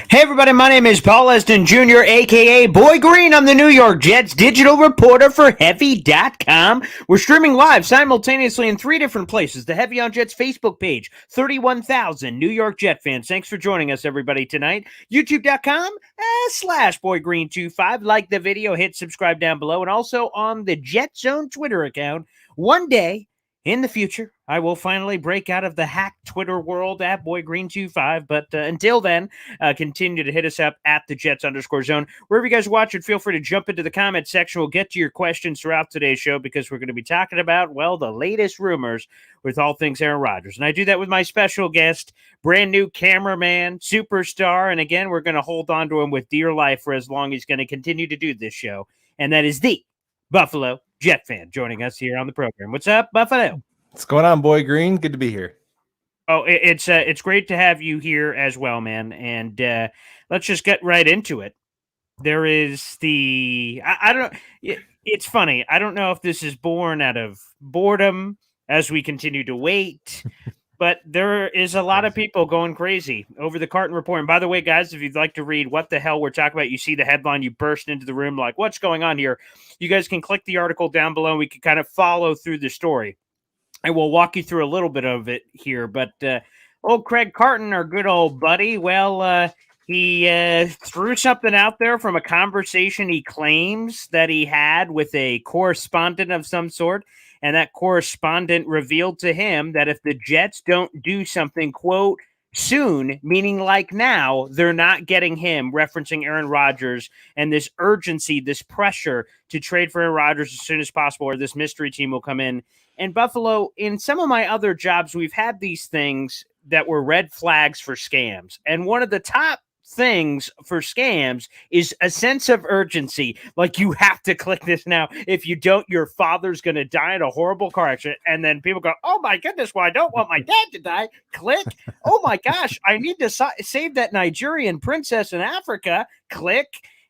Hey everybody, my name is Paul Eston Jr., aka Boy Green. I'm the New York Jets digital reporter for Heavy.com. We're streaming live simultaneously in 3 different places. The Heavy on Jets Facebook page, 31,000 New York Jet fans. Thanks for joining us, everybody, tonight. YouTube.com/Boy Green25. Like the video, hit subscribe down below, and also on the Jet Zone Twitter account. One day, in the future, I will finally break out of the hack Twitter world at BoyGreen25. But until then, continue to hit us up at the Jets_zone. Wherever you guys watch it, feel free to jump into the comment section. We'll get to your questions throughout today's show because we're going to be talking about, well, the latest rumors with all things Aaron Rodgers. And I do that with my special guest, brand new cameraman, superstar. And again, we're going to hold on to him with dear life for as long as he's going to continue to do this show. And that is the Buffalo Jet fan joining us here on the program. What's up, Buffalo? What's going on, Boy Green? Good to be here. Oh, it's great to have you here as well, man. And let's just get right into it. There is I don't know. It's funny. I don't know if this is born out of boredom as we continue to wait, but there is a lot of people going crazy over the Carton Report. And by the way, guys, if you'd like to read what the hell we're talking about, you see the headline, you burst into the room like, what's going on here? You guys can click the article down below. And we can kind of follow through the story. I will walk you through a little bit of it here, but old Craig Carton, our good old buddy, well, he threw something out there from a conversation he claims that he had with a correspondent of some sort, and that correspondent revealed to him that if the Jets don't do something, quote, soon, meaning like now, they're not getting him, referencing Aaron Rodgers and this urgency, this pressure to trade for Aaron Rodgers as soon as possible, or this mystery team will come in. And Buffalo, in some of my other jobs, we've had these things that were red flags for scams. And one of the top things for scams is a sense of urgency. Like, you have to click this now. If you don't, your father's going to die in a horrible car accident. And then people go, oh my goodness, well, I don't want my dad to die. Click. Oh my gosh, I need to save that Nigerian princess in Africa. Click.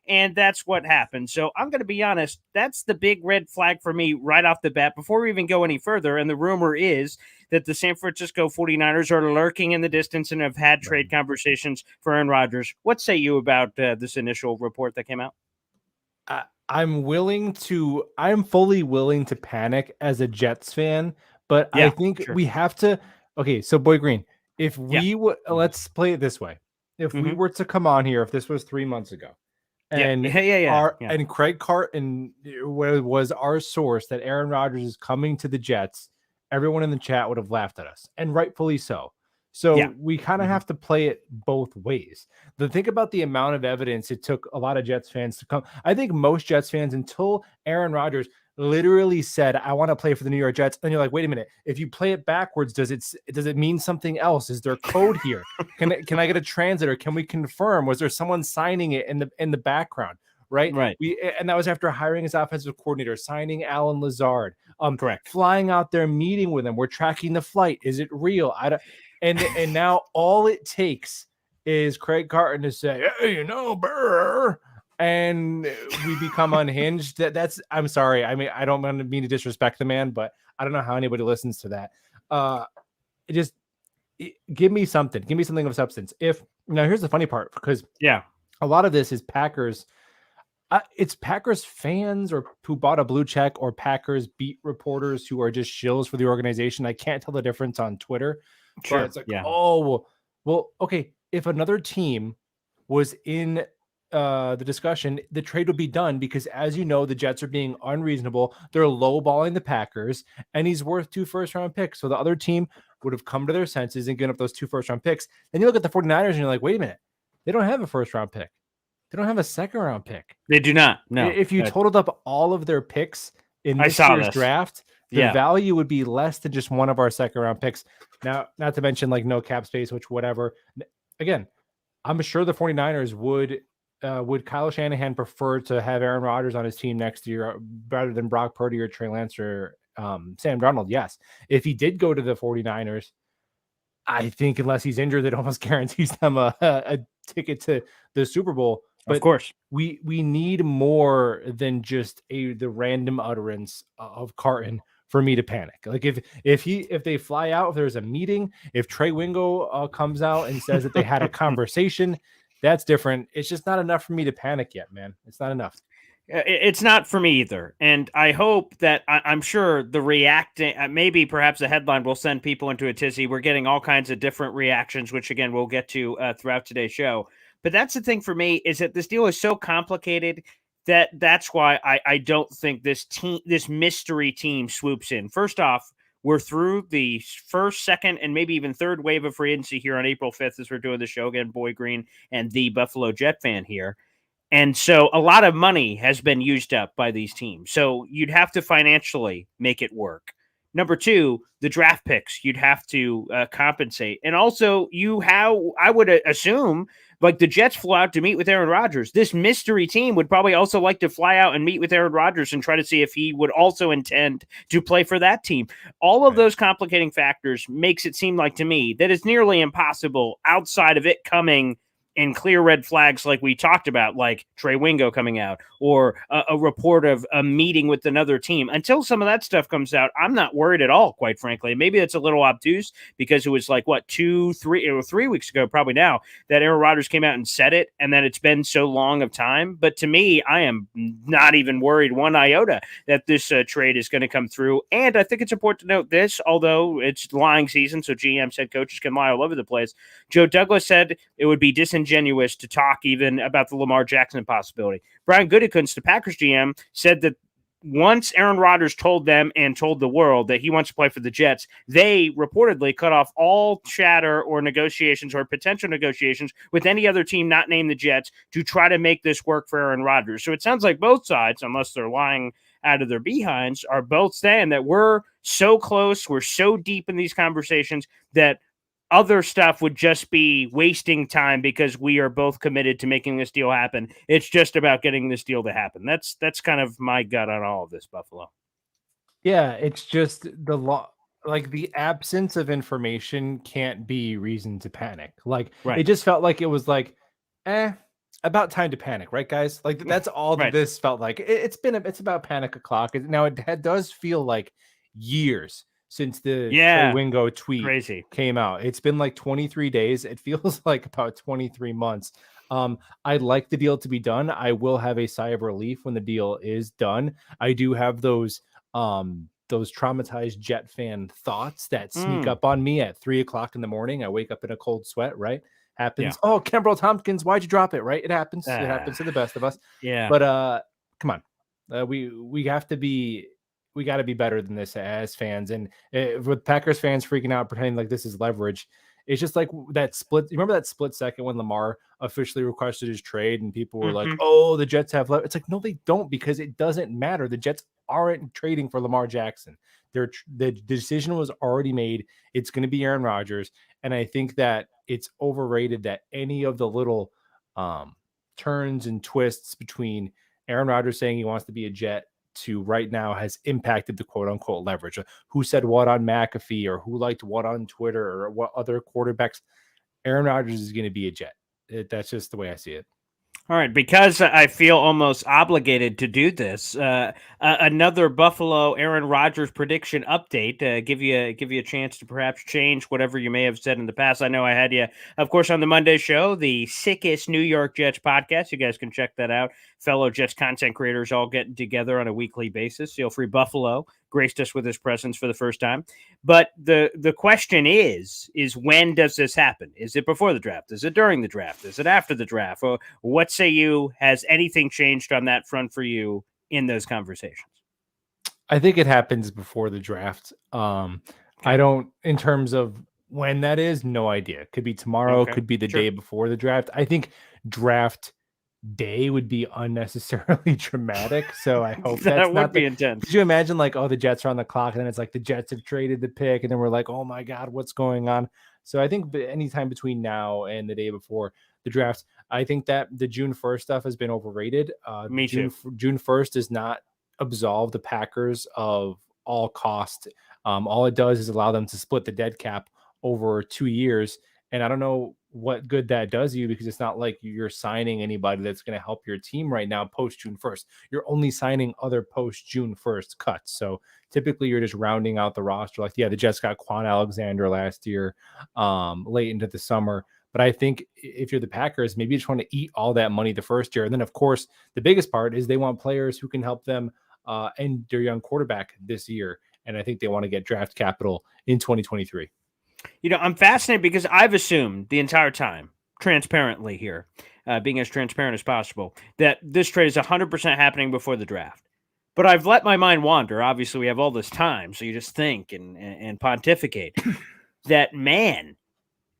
And that's what happened. So I'm going to be honest, that's the big red flag for me right off the bat before we even go any further. And the rumor is that the San Francisco 49ers are lurking in the distance and have had trade conversations for Aaron Rodgers. What say you about this initial report that came out? I'm fully willing to panic as a Jets fan, but Yeah, I think sure. we have to. Okay, so Boy Green, if we let's play it this way. If we were to come on here, if this was 3 months ago, and and Craig Carton was our source that Aaron Rodgers is coming to the Jets, everyone in the chat would have laughed at us, and rightfully so. So we kind of have to play it both ways. Think about the amount of evidence it took a lot of Jets fans to come. I think most Jets fans, until Aaron Rodgers literally said, I want to play for the New York Jets. And you're like, wait a minute, if you play it backwards, does it mean something else? Is there code here? Can I get a translator? Can we confirm? Was there someone signing it in the background? Right. And that was after hiring his offensive coordinator, signing Alan Lazard, correct, flying out there, meeting with him. We're tracking the flight. Is it real? And now all it takes is Craig Carton to say, hey, brr, and we become unhinged. I'm sorry. I mean, I don't mean to disrespect the man, but I don't know how anybody listens to that. Give me something. Give me something of substance. Now here's the funny part, because a lot of this is Packers. It's Packers fans or who bought a blue check, or Packers beat reporters who are just shills for the organization. I can't tell the difference on Twitter. Sure. But it's like, oh, well, okay. If another team was in the discussion, the trade would be done, because, as you know, the Jets are being unreasonable. They're lowballing the Packers, and he's worth 2 first-round picks. So the other team would have come to their senses and given up those 2 first-round picks. Then you look at the 49ers and you're like, wait a minute, they don't have a first-round pick. They don't have a second-round pick. They do not. No. If you totaled up all of their picks in this year's draft, the value would be less than just one of our second-round picks. Now, not to mention like no cap space, which whatever. Again, I'm sure the 49ers would Kyle Shanahan prefer to have Aaron Rodgers on his team next year rather than Brock Purdy or Trey Lance or Sam Darnold? Yes. If he did go to the 49ers, I think unless he's injured, it almost guarantees them a ticket to the Super Bowl. But of course, we need more than just the random utterance of Carton for me to panic. Like if they fly out, if there's a meeting, if Trey Wingo comes out and says that they had a conversation, that's different. It's just not enough for me to panic yet, man. It's not enough. It's not for me either. And I hope that I'm sure the reacting, maybe perhaps the headline will send people into a tizzy. We're getting all kinds of different reactions, which again, we'll get to throughout today's show. But that's the thing for me is that this deal is so complicated that's why I don't think this mystery team swoops in. First off, we're through the first, second, and maybe even third wave of free agency here on April 5th as we're doing the show again. Boy Green and the Buffalo Jet fan here. And so a lot of money has been used up by these teams. So you'd have to financially make it work. Number two, the draft picks, you'd have to compensate. And also, I would assume, like the Jets flew out to meet with Aaron Rodgers. This mystery team would probably also like to fly out and meet with Aaron Rodgers and try to see if he would also intend to play for that team. All of those complicating factors makes it seem like to me that it's nearly impossible outside of it coming and clear red flags like we talked about, like Trey Wingo coming out or a report of a meeting with another team. Until some of that stuff comes out, I'm not worried at all, quite frankly. Maybe it's a little obtuse because it was like, 3 weeks ago, probably now, that Aaron Rodgers came out and said it, and then it's been so long of time. But to me, I am not even worried one iota that this trade is going to come through. And I think it's important to note this, although it's lying season, so GMs, head coaches can lie all over the place. Joe Douglas said it would be disingenuous to talk even about the Lamar Jackson possibility. Brian Gutekunst, the Packers GM, said that once Aaron Rodgers told them and told the world that he wants to play for the Jets, they reportedly cut off all chatter or negotiations or potential negotiations with any other team not named the Jets to try to make this work for Aaron Rodgers. So it sounds like both sides, unless they're lying out of their behinds, are both saying that we're so close, we're so deep in these conversations that other stuff would just be wasting time because we are both committed to making this deal happen. It's just about getting this deal to happen. That's kind of my gut on all of this, Buffalo. Yeah, it's just the law. Like the absence of information can't be reason to panic. Like It just felt like it was like, about time to panic, right, guys? Like that's all that this felt like. It's about panic o'clock. Now it does feel like years since the Trey Wingo tweet came out. It's been like 23 days. It feels like about 23 months. I'd like the deal to be done. I will have a sigh of relief when the deal is done. I do have those traumatized Jet fan thoughts that sneak up on me at 3:00 in the morning. I wake up in a cold sweat, right? Happens. Yeah. Oh, Kimbrel Tompkins, why'd you drop it? Right? It happens. It happens to the best of us. Yeah. But come on. We have to be we got to be better than this as fans. And with Packers fans freaking out, pretending like this is leverage, it's just like that split. You remember that split second when Lamar officially requested his trade and people were like, oh, the Jets have left. It's like, no, they don't, because it doesn't matter. The Jets aren't trading for Lamar Jackson. The decision was already made. It's going to be Aaron Rodgers. And I think that it's overrated that any of the little turns and twists between Aaron Rodgers saying he wants to be a Jet to right now has impacted the quote unquote leverage. Who said what on McAfee or who liked what on Twitter or what other quarterbacks. Aaron Rodgers is going to be a Jet. That's just the way I see it. All right, because I feel almost obligated to do this. Another Buffalo Aaron Rodgers prediction update. Give you a chance to perhaps change whatever you may have said in the past. I know I had you, of course, on the Monday show, the sickest New York Jets podcast. You guys can check that out. Fellow Jets content creators all getting together on a weekly basis. Feel free, Buffalo graced us with his presence for the first time. But the question is when does this happen? Is it before the draft? Is it during the draft? Is it after the draft? Or what say you? Has anything changed on that front for you in those conversations? I think it happens before the draft. I don't, in terms of when that is, no idea. Could be tomorrow, could be the day before the draft. I think draft day would be unnecessarily dramatic, so I hope that would be intense. Could you imagine like, oh, the Jets are on the clock and then it's like the Jets have traded the pick and then we're like, oh my god, what's going on? So I think anytime between now and the day before the draft, I think that the June 1st stuff has been overrated. Me too. June 1st does not absolve the Packers of all cost. All it does is allow them to split the dead cap over 2 years, and I don't know what good that does you, because it's not like you're signing anybody that's going to help your team right now post June 1st. You're only signing other post June 1st cuts. So typically you're just rounding out the roster. Like, yeah, the Jets got Quan Alexander last year, late into the summer, But I think if you're the Packers, maybe you just want to eat all that money the first year. And then, of course, the biggest part is they want players who can help them and their young quarterback this year. And I think they want to get draft capital in 2023. I'm fascinated because I've assumed the entire time, transparently here, being as transparent as possible, that this trade is 100% happening before the draft. But I've let my mind wander. Obviously, we have all this time, so you just think and pontificate that, man,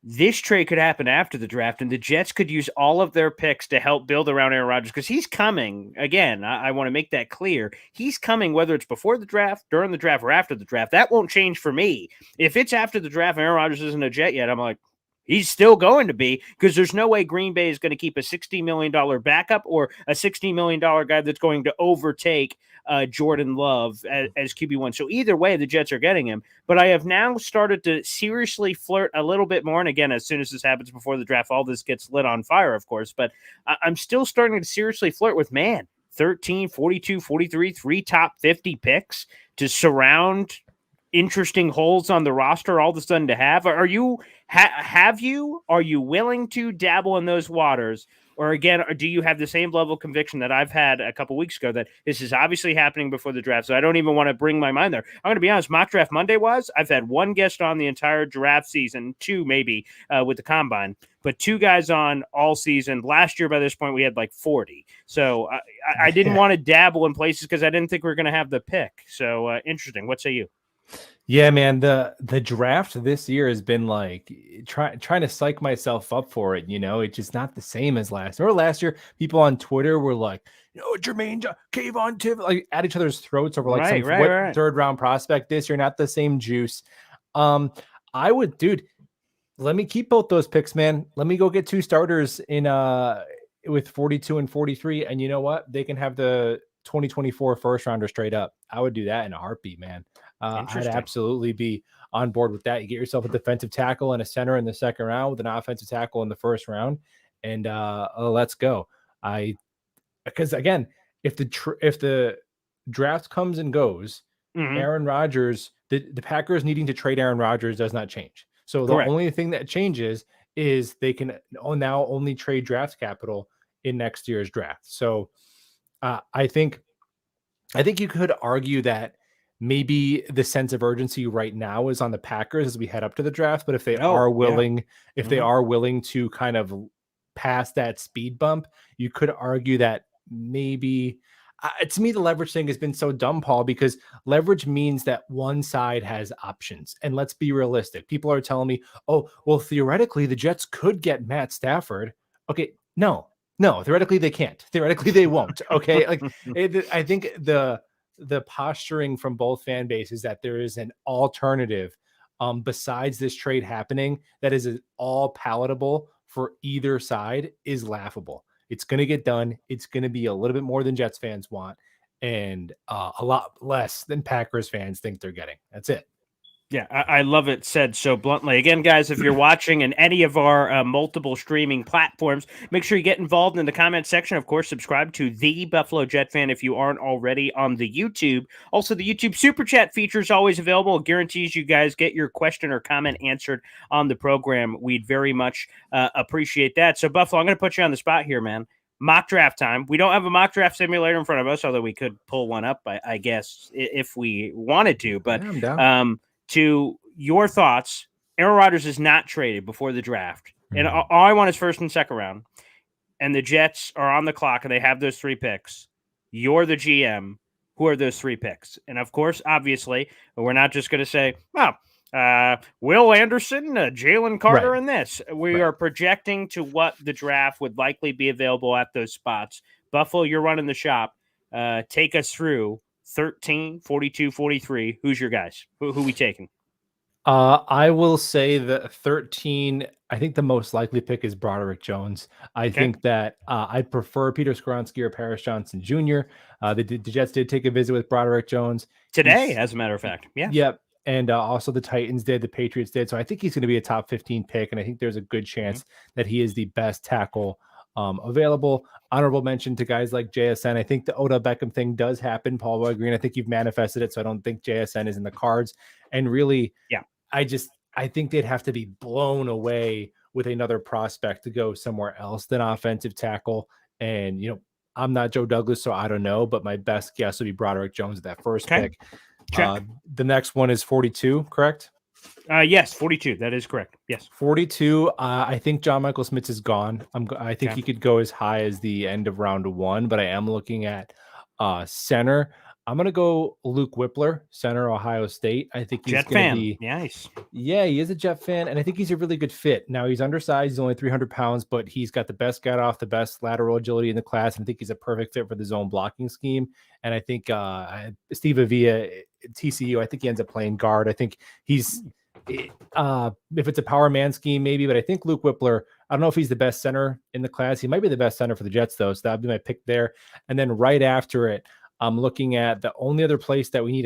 this trade could happen after the draft, and the Jets could use all of their picks to help build around Aaron Rodgers because he's coming. Again, I want to make that clear. He's coming whether it's before the draft, during the draft, or after the draft. That won't change for me. If it's after the draft and Aaron Rodgers isn't a Jet yet, I'm like, he's still going to be, because there's no way Green Bay is going to keep a $60 million backup or a $60 million guy that's going to overtake Jordan Love as QB1. So either way, the Jets are getting him. But I have now started to seriously flirt a little bit more. And again, as soon as this happens before the draft, all this gets lit on fire, of course. But I'm still starting to seriously flirt with, 13, 42, 43, 3 top 50 picks to surround interesting holes on the roster all of a sudden to have. Are you willing to dabble in those waters? Or again, do you have the same level of conviction that I've had a couple weeks ago that this is obviously happening before the draft? So I don't even want to bring my mind there. I'm going to be honest. Mock Draft Monday I've had one guest on the entire draft season, 2 maybe with the combine, but 2 guys on all season. Last year by this point we had like 40. So I didn't want to dabble in places because I didn't think we were going to have the pick. So interesting. What say you? Yeah, man, the draft this year has been like trying to psych myself up for it. It's just not the same as last year. Or last year, people on Twitter were like, Jermaine, Kayvon Tiff, like at each other's throats over like some third round prospect. This year, not the same juice. I would, dude, let me keep both those picks, man. Let me go get 2 starters in with 42 and 43, and you know what? They can have the 2024 first rounder straight up. I would do that in a heartbeat, man. I'd absolutely be on board with that. You get yourself a defensive tackle and a center in the second round with an offensive tackle in the first round, and let's go. Because again, if the draft comes and goes, Aaron Rodgers, the Packers needing to trade Aaron Rodgers does not change. So the only thing that changes is they can now only trade draft capital in next year's draft. So I think you could argue that maybe the sense of urgency right now is on the Packers as we head up to the draft. But if they are willing, they are willing to kind of pass that speed bump, you could argue that maybe to me, the leverage thing has been so dumb, Paul, because leverage means that one side has options. And let's be realistic. People are telling me, oh, well, theoretically, the Jets could get Matt Stafford. Okay, no, theoretically they can't. Theoretically they won't. Okay, like I think the posturing from both fan bases that there is an alternative besides this trade happening that is all palatable for either side is laughable. It's going to get done. It's going to be a little bit more than Jets fans want and a lot less than Packers fans think they're getting. That's it. Yeah, I love it said so bluntly. Again, guys, if you're watching in any of our multiple streaming platforms, make sure you get involved in the comment section. Of course, subscribe to The Buffalo Jet Fan if you aren't already on the YouTube. Also, the YouTube Super Chat feature is always available. It guarantees you guys get your question or comment answered on the program. We'd very much appreciate that. So, Buffalo, I'm going to put you on the spot here, man. Mock draft time. We don't have a mock draft simulator in front of us, although we could pull one up, I guess, if we wanted to. But I'm down. To your thoughts, Aaron Rodgers is not traded before the draft. And all I want is first and second round. And the Jets are on the clock and they have those 3 picks. You're the GM. Who are those 3 picks? And of course, obviously, we're not just going to say, Will Anderson, Jalen Carter, and this. We are projecting to what the draft would likely be available at those spots. Buffalo, you're running the shop. Take us through 13, 42, 43. Who's your guys? Who we taking? I will say that 13, I think the most likely pick is Broderick Jones. I think that I prefer Peter Skoronski or Paris Johnson Jr. The Jets did take a visit with Broderick Jones. Today, as a matter of fact. Yeah. Yep. And also the Titans did, the Patriots did. So I think he's going to be a top 15 pick. And I think there's a good chance that he is the best tackle available. Honorable mention to guys like JSN. I think the Odell Beckham thing does happen. Paul Boy Green, I think you've manifested it. So I don't think JSN is in the cards. And really, I think they'd have to be blown away with another prospect to go somewhere else than offensive tackle. And, I'm not Joe Douglas, so I don't know, but my best guess would be Broderick Jones at that first pick. The next one is 42, correct? Yes, 42. That is correct. Yes. 42. I think John Michael Schmitz is gone. I think he could go as high as the end of round 1, but I am looking at center. I'm going to go Luke Whippler, center, Ohio State. I think he's going to be nice. Yeah, he is a Jet fan, and I think he's a really good fit. Now, he's undersized. He's only 300 pounds, but he's got the best get off, the best lateral agility in the class, and I think he's a perfect fit for the zone blocking scheme. And I think Steve Avila, TCU, I think he ends up playing guard. I think he's if it's a power man scheme, maybe, but I think Luke Whippler, I don't know if he's the best center in the class. He might be the best center for the Jets, though, so that would be my pick there. And then right after it, I'm looking at the only other place that we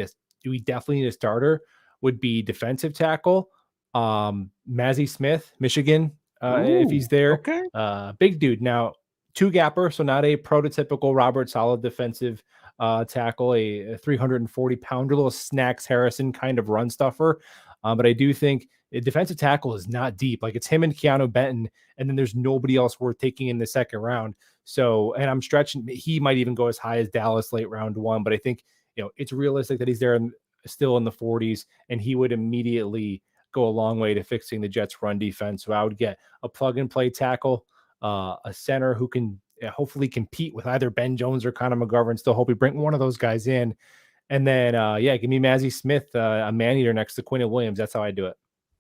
definitely need a starter would be defensive tackle. Mazzie Smith, Michigan, if he's there. Okay. Big dude. Now, 2-gapper, so not a prototypical Robert Saleh defensive tackle, a 340-pounder, little Snacks Harrison kind of run stuffer. But I do think a defensive tackle is not deep. Like, it's him and Keanu Benton, and then there's nobody else worth taking in the second round. So, and I'm stretching. He might even go as high as Dallas late round 1, but I think, it's realistic that he's there still in the 40s, and he would immediately go a long way to fixing the Jets' run defense. So I would get a plug-and-play tackle, a center who can hopefully compete with either Ben Jones or Connor McGovern. Still hope we bring one of those guys in. And then, give me Mazzie Smith, a man-eater next to Quinnen Williams. That's how I do it.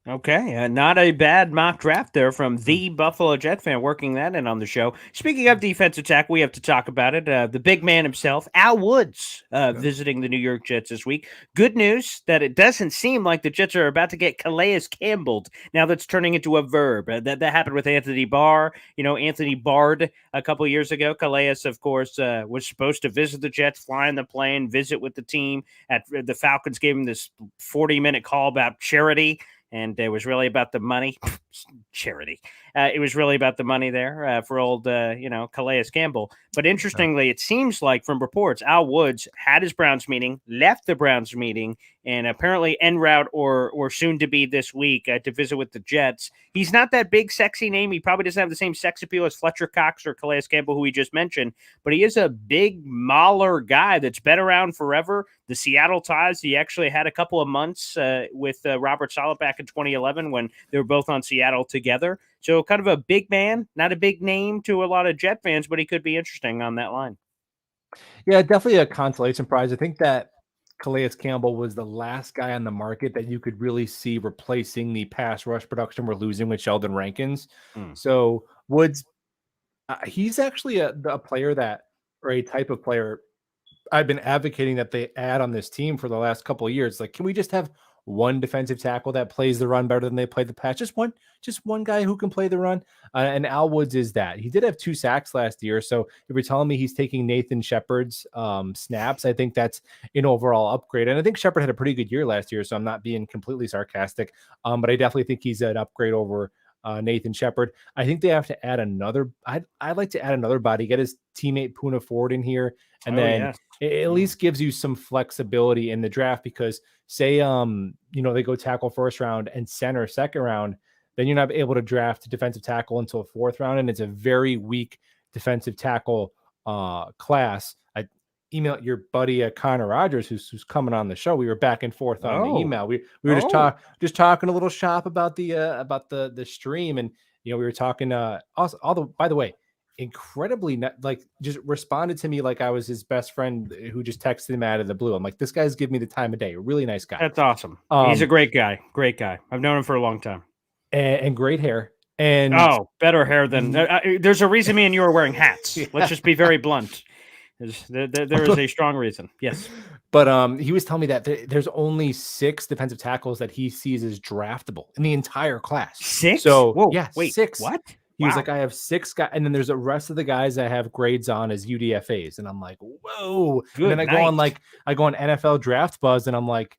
Okay, not a bad mock draft there from the Buffalo Jet fan working that in on the show. Speaking of defensive tackle, we have to talk about it. The big man himself, Al Woods, visiting the New York Jets this week. Good news that it doesn't seem like the Jets are about to get Calais Campbelled. Now that's turning into a verb. That happened with Anthony Barr. Anthony Bard a couple years ago. Calais, of course, was supposed to visit the Jets, fly in the plane, visit with the team. The Falcons gave him this 40-minute call about charity. And it was really about the money. Charity. It was really about the money there for old, Calais Campbell. But interestingly, it seems like from reports, Al Woods had his Browns meeting, left the Browns meeting, and apparently en route or soon to be this week to visit with the Jets. He's not that big, sexy name. He probably doesn't have the same sex appeal as Fletcher Cox or Calais Campbell, who we just mentioned, but he is a big mauler guy that's been around forever. The Seattle ties, he actually had a couple of months with Robert Saleh back in 2011 when they were both on Seattle together. So kind of a big man, not a big name to a lot of Jet fans, but he could be interesting on that line. Yeah, definitely a consolation prize. I think that Calais Campbell was the last guy on the market that you could really see replacing the pass rush production we're losing with Sheldon Rankins. So Woods, he's actually a player or a type of player I've been advocating that they add on this team for the last couple of years. Like, can we just have one defensive tackle that plays the run better than they play the pass? Just one guy who can play the run. And Al Woods is that. He did have 2 sacks last year. So if you're telling me he's taking Nathan Shepard's snaps, I think that's an overall upgrade. And I think Shepard had a pretty good year last year, so I'm not being completely sarcastic. But I definitely think he's an upgrade over Nathan Shepard. I think they have to add another. I'd like to add another body, get his teammate Poona Ford in here, and it at least gives you some flexibility in the draft, because say they go tackle first round and center second round, then you're not able to draft a defensive tackle until 4th round, and it's a very weak defensive tackle class. I emailed your buddy Connor Rodgers, who's coming on the show. We were back and forth on the email. We were just talking a little shop about the stream, and we were talking also, by the way, incredibly just responded to me like I was his best friend who just texted him out of the blue. I'm like, this guy's giving me the time of day. A really nice guy. That's awesome. He's a great guy. I've known him for a long time. And great hair. And better hair than there's a reason me and you are wearing hats. Yeah. Let's just be very blunt. There is a strong reason. Yes. But he was telling me that there's only 6 defensive tackles that he sees as draftable in the entire class. 6? So whoa, yeah, wait, 6. What? He was like, I have 6 guys, and then there's the rest of the guys I have grades on as UDFAs, and I'm like, whoa. Good and then I go on NFL Draft Buzz, and I'm like,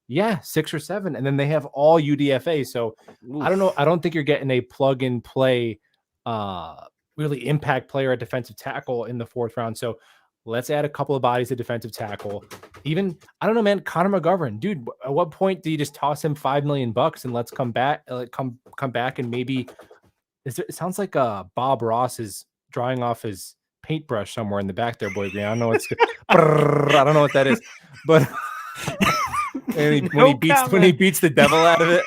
yeah, 6 or 7, and then they have all UDFA. So I don't know. I don't think you're getting a plug and play, really impact player at defensive tackle in the 4th round. So let's add a couple of bodies at defensive tackle. Even I don't know, man. Connor McGovern, dude. At what point do you just toss him $5 million and let's come back, come back and maybe It sounds like Bob Ross is drawing off his paintbrush somewhere in the back there, Boy Green. I don't know what's I don't know what that is, but when he beats the devil out of it.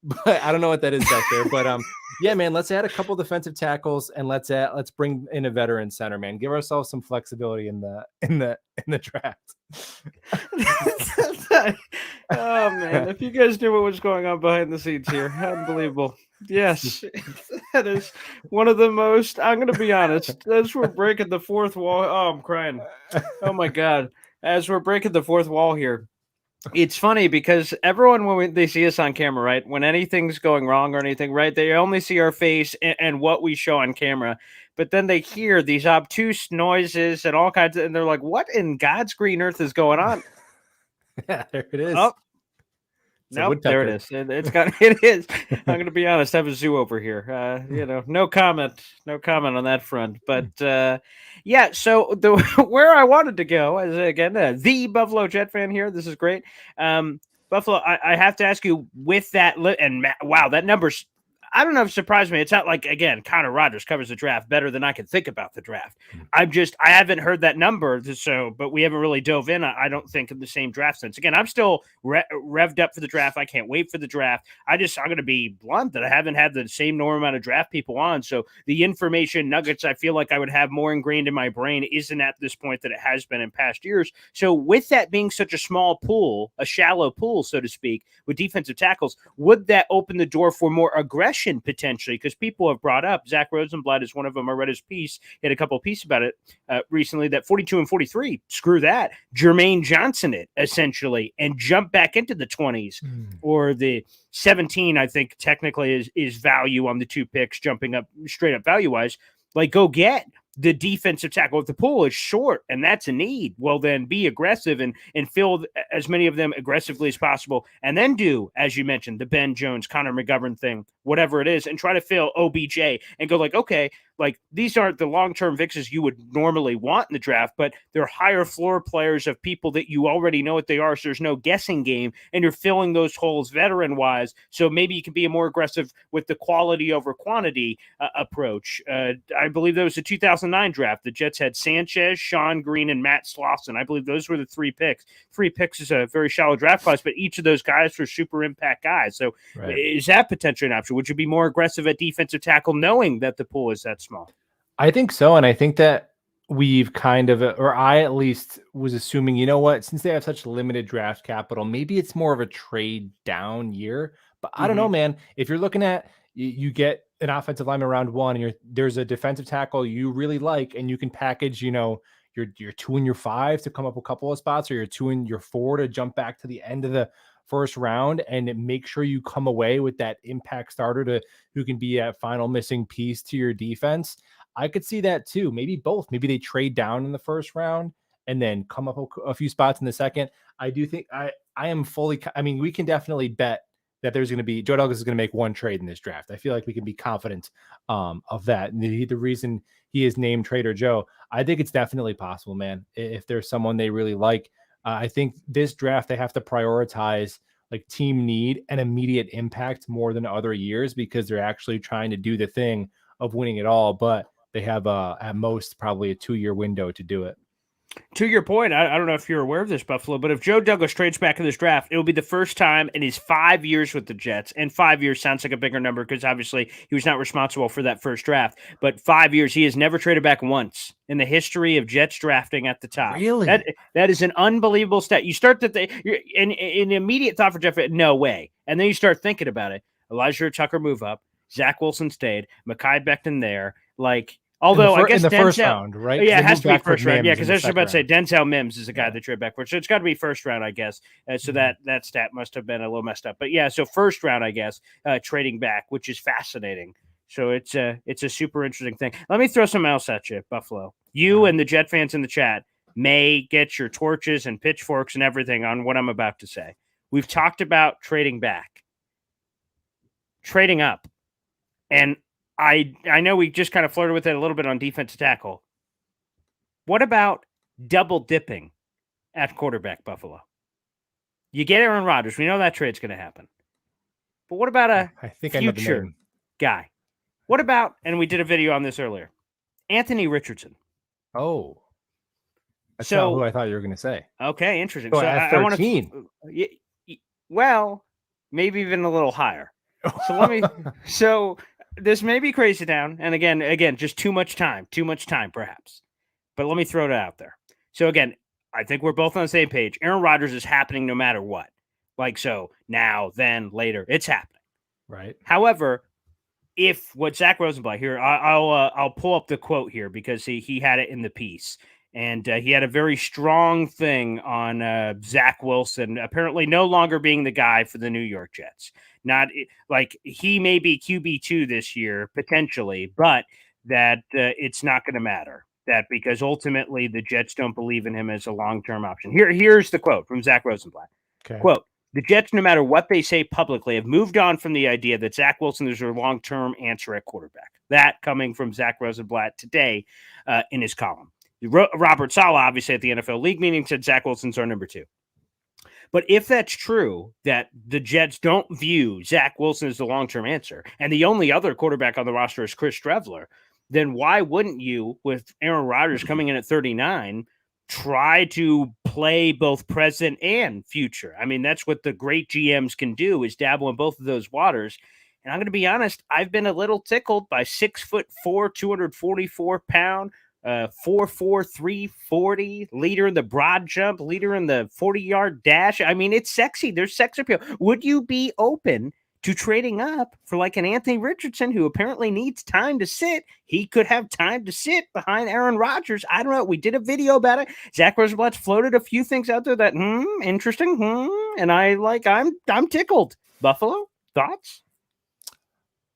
But I don't know what that is back there. But yeah, man, let's add a couple defensive tackles and let's bring in a veteran center, man. Give ourselves some flexibility in the draft. Oh man, if you guys knew what was going on behind the scenes here, unbelievable. Yes, that is one of the most. I'm going to be honest. As we're breaking the fourth wall, oh, I'm crying. Oh my god! As we're breaking the fourth wall here, it's funny because everyone, when they see us on camera, right, when anything's going wrong or anything, right, they only see our face and what we show on camera. But then they hear these obtuse noises and all kinds of, and they're like, "What in God's green earth is going on?" Yeah, there it is. Oh, nope, there it is. It is. I'm going to be honest. I have a zoo over here. No comment on that front. But yeah, so where I wanted to go is again the Buffalo Jet fan here. This is great. Buffalo, I have to ask you with that wow, that number's. I don't know if it surprised me. It's not like, again, Connor Rodgers covers the draft better than I can think about the draft. I haven't heard that number, but we haven't really dove in, I don't think, in the same draft sense. Again, I'm still revved up for the draft. I can't wait for the draft. I'm going to be blunt that I haven't had the same normal amount of draft people on. So the information nuggets I feel like I would have more ingrained in my brain isn't at this point that it has been in past years. So with that being such a small pool, a shallow pool, so to speak, with defensive tackles, would that open the door for more aggression potentially? Because people have brought up Zach Rosenblatt is one of them. I read his piece. He had a couple of pieces about it recently that 42 and 43, screw that. Jermaine Johnson it essentially and jump back into the 20s or the 17, I think technically is value on the two picks, jumping up straight up value wise. Like, go get the defensive tackle. If the pool is short and that's a need, well, then be aggressive and fill as many of them aggressively as possible. And then do, as you mentioned, the Ben Jones, Connor McGovern thing, whatever it is, and try to fill OBJ and go like, okay, like these aren't the long-term fixes you would normally want in the draft, but they're higher floor players of people that you already know what they are. So there's no guessing game and you're filling those holes veteran wise. So maybe you can be a more aggressive with the quality over quantity approach. I believe that was the 2009 draft. The Jets had Sanchez, Sean Green, and Matt Slauson. I believe those were the three picks. 3 picks is a very shallow draft class, but each of those guys were super impact guys. So is that potentially an option? Would you be more aggressive at defensive tackle knowing that the pool is that small? I think so. And I think that we've kind of, or I at least was assuming, you know what, since they have such limited draft capital, maybe it's more of a trade down year. But I don't know, man. If you're looking at, you get an offensive lineman round 1 and there's a defensive tackle you really like, and you can package, your 2 and your 5 to come up a couple of spots, or your 2 and your 4 to jump back to the end of the first round, and make sure you come away with that impact starter who can be a final missing piece to your defense. I could see that too. Maybe both. Maybe they trade down in the first round and then come up a few spots in the second. I do think I am fully. I mean, we can definitely bet that there's going to be Joe Douglas is going to make one trade in this draft. I feel like we can be confident of that. And the reason he is named Trader Joe, I think it's definitely possible, man. If there's someone they really like, I think this draft they have to prioritize like team need and immediate impact more than other years, because they're actually trying to do the thing of winning it all. But they have at most probably a 2-year window to do it. To your point, I don't know if you're aware of this, Buffalo, but if Joe Douglas trades back in this draft, it will be the first time in his 5 years with the Jets. And 5 years sounds like a bigger number because obviously he was not responsible for that first draft. But 5 years, he has never traded back once in the history of Jets drafting at the top. Really? That is an unbelievable stat. You start that an immediate thought for Jeff, no way. And then you start thinking about it. Elijah Tucker move up. Zach Wilson stayed. Mekhi Becton there. Although I guess in the first round, right? Yeah, it has to be first round. Yeah, because I was about to say Denzel Mims is a guy that traded back for. So it's got to be first round, I guess. So that stat must have been a little messed up. But yeah, so first round, I guess, trading back, which is fascinating. So it's a super interesting thing. Let me throw something else at you, Buffalo. You and the Jet fans in the chat may get your torches and pitchforks and everything on what I'm about to say. We've talked about trading back, trading up, and I know we just kind of flirted with it a little bit on defensive tackle. What about double dipping at quarterback, Buffalo? You get Aaron Rodgers. We know that trade's going to happen. But what about a future guy? What about, and we did a video on this earlier, Anthony Richardson? Oh, that's not who I thought you were going to say. Okay, interesting. So at 13. Well, maybe even a little higher. So let me. So this may be crazy town, and again, just too much time, perhaps. But let me throw it out there. So again, I think we're both on the same page. Aaron Rodgers is happening no matter what. Like so, now, then, later, it's happening. Right. However, if what Zach Rosenblatt here, I'll pull up the quote here because he had it in the piece. And he had a very strong thing on Zach Wilson, apparently no longer being the guy for the New York Jets. Not like he may be QB2 this year, potentially, but that it's not going to matter. That because ultimately the Jets don't believe in him as a long-term option. Here's the quote from Zach Rosenblatt. Okay. Quote, the Jets, no matter what they say publicly, have moved on from the idea that Zach Wilson is their long-term answer at quarterback. That coming from Zach Rosenblatt today in his column. Robert Saleh, obviously, at the NFL League meeting, said Zach Wilson's our number 2. But if that's true, that the Jets don't view Zach Wilson as the long-term answer, and the only other quarterback on the roster is Chris Streveler, then why wouldn't you, with Aaron Rodgers coming in at 39, try to play both present and future? I mean, that's what the great GMs can do, is dabble in both of those waters. And I'm going to be honest, I've been a little tickled by 6'4", 244-pound, 4'4", 340, leader in the broad jump, leader in the 40-yard dash. I mean, it's sexy. There's sex appeal. Would you be open to trading up for like an Anthony Richardson who apparently needs time to sit? He could have time to sit behind Aaron Rodgers. I don't know. We did a video about it. Zach Rosenblatt's floated a few things out there that interesting, and I'm tickled. Buffalo, thoughts?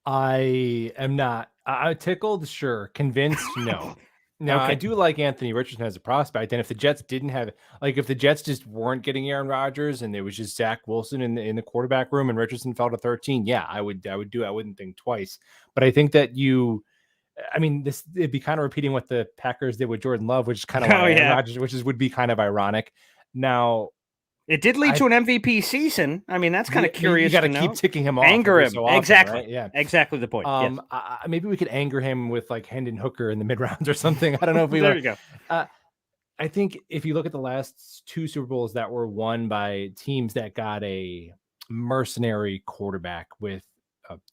I am not. I'm tickled, sure. Convinced, no. Now, okay. I do like Anthony Richardson as a prospect, and if the Jets didn't have, like, if the Jets just weren't getting Aaron Rodgers and it was just Zach Wilson in the quarterback room and Richardson fell to 13, yeah, I wouldn't think twice. But I think that it'd be kind of repeating what the Packers did with Jordan Love, which is kind of Aaron Rodgers, would be kind of ironic. Now, it did lead to an MVP season. I mean, that's kind of curious. You got to keep ticking him off. Anger him. So often, exactly. Right? Yeah. Exactly the point. Yes. Maybe we could anger him with like Hendon Hooker in the mid rounds or something. I don't know if we there you go. I think if you look at the last 2 Super Bowls that were won by teams that got a mercenary quarterback with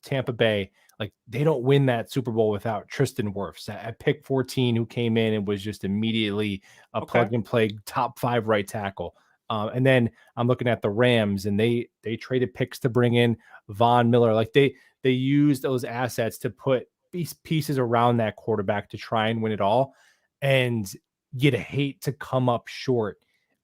Tampa Bay, like they don't win that Super Bowl without Tristan Wirfs at pick 14, who came in and was just immediately a plug and play top 5 right tackle. And then I'm looking at the Rams, and they traded picks to bring in Von Miller. Like they used those assets to put these pieces around that quarterback to try and win it all. And you'd hate to come up short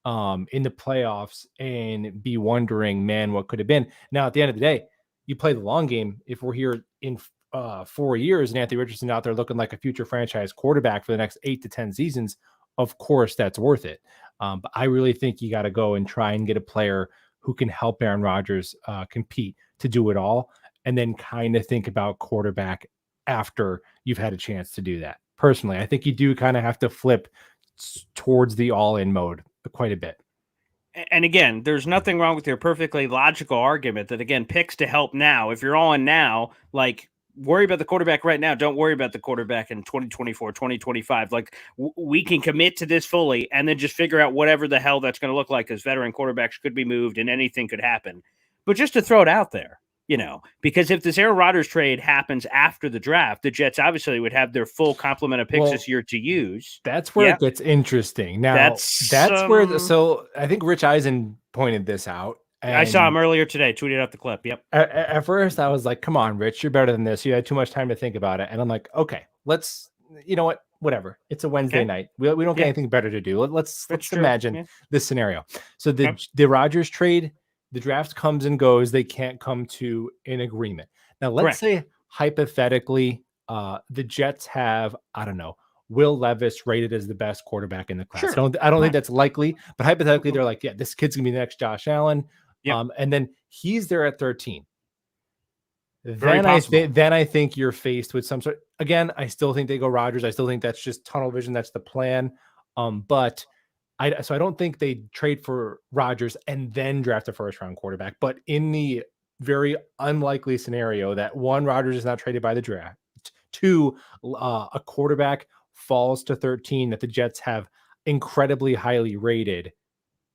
in the playoffs and be wondering, man, what could have been. Now, at the end of the day, you play the long game. If we're here in 4 years and Anthony Richardson out there looking like a future franchise quarterback for the next 8 to 10 seasons, of course, that's worth it. But I really think you got to go and try and get a player who can help Aaron Rodgers compete to do it all, and then kind of think about quarterback after you've had a chance to do that. Personally, I think you do kind of have to flip towards the all-in mode quite a bit. And again, there's nothing wrong with your perfectly logical argument that, again, picks to help now. If you're all in now, like, worry about the quarterback right now. Don't worry about the quarterback in 2024, 2025. Like, we can commit to this fully and then just figure out whatever the hell that's going to look like, because veteran quarterbacks could be moved and anything could happen. But just to throw it out there, because if this Aaron Rodgers trade happens after the draft, the Jets obviously would have their full complement of picks this year to use. That's where it gets interesting. Now, that's where. So I think Rich Eisen pointed this out. I saw him earlier today, tweeted out the clip. Yep. At first, I was like, come on, Rich, you're better than this. You had too much time to think about it. And I'm like, okay, let's, you know what? Whatever. It's a Wednesday night. We don't get anything better to do. Let's imagine this scenario. So the Rodgers trade, the draft comes and goes. They can't come to an agreement. Now, let's say hypothetically, the Jets have, I don't know, Will Levis rated as the best quarterback in the class. Sure. I don't think that's likely, but hypothetically, they're like, yeah, this kid's gonna be the next Josh Allen. Yep. And then he's there at 13. Then I think you're faced with some sort. Again, I still think they go Rodgers. I still think that's just tunnel vision. That's the plan. But I don't think they trade for Rodgers and then draft a first round quarterback. But in the very unlikely scenario that one, Rodgers is not traded by the draft, 2, a quarterback falls to 13 that the Jets have incredibly highly rated,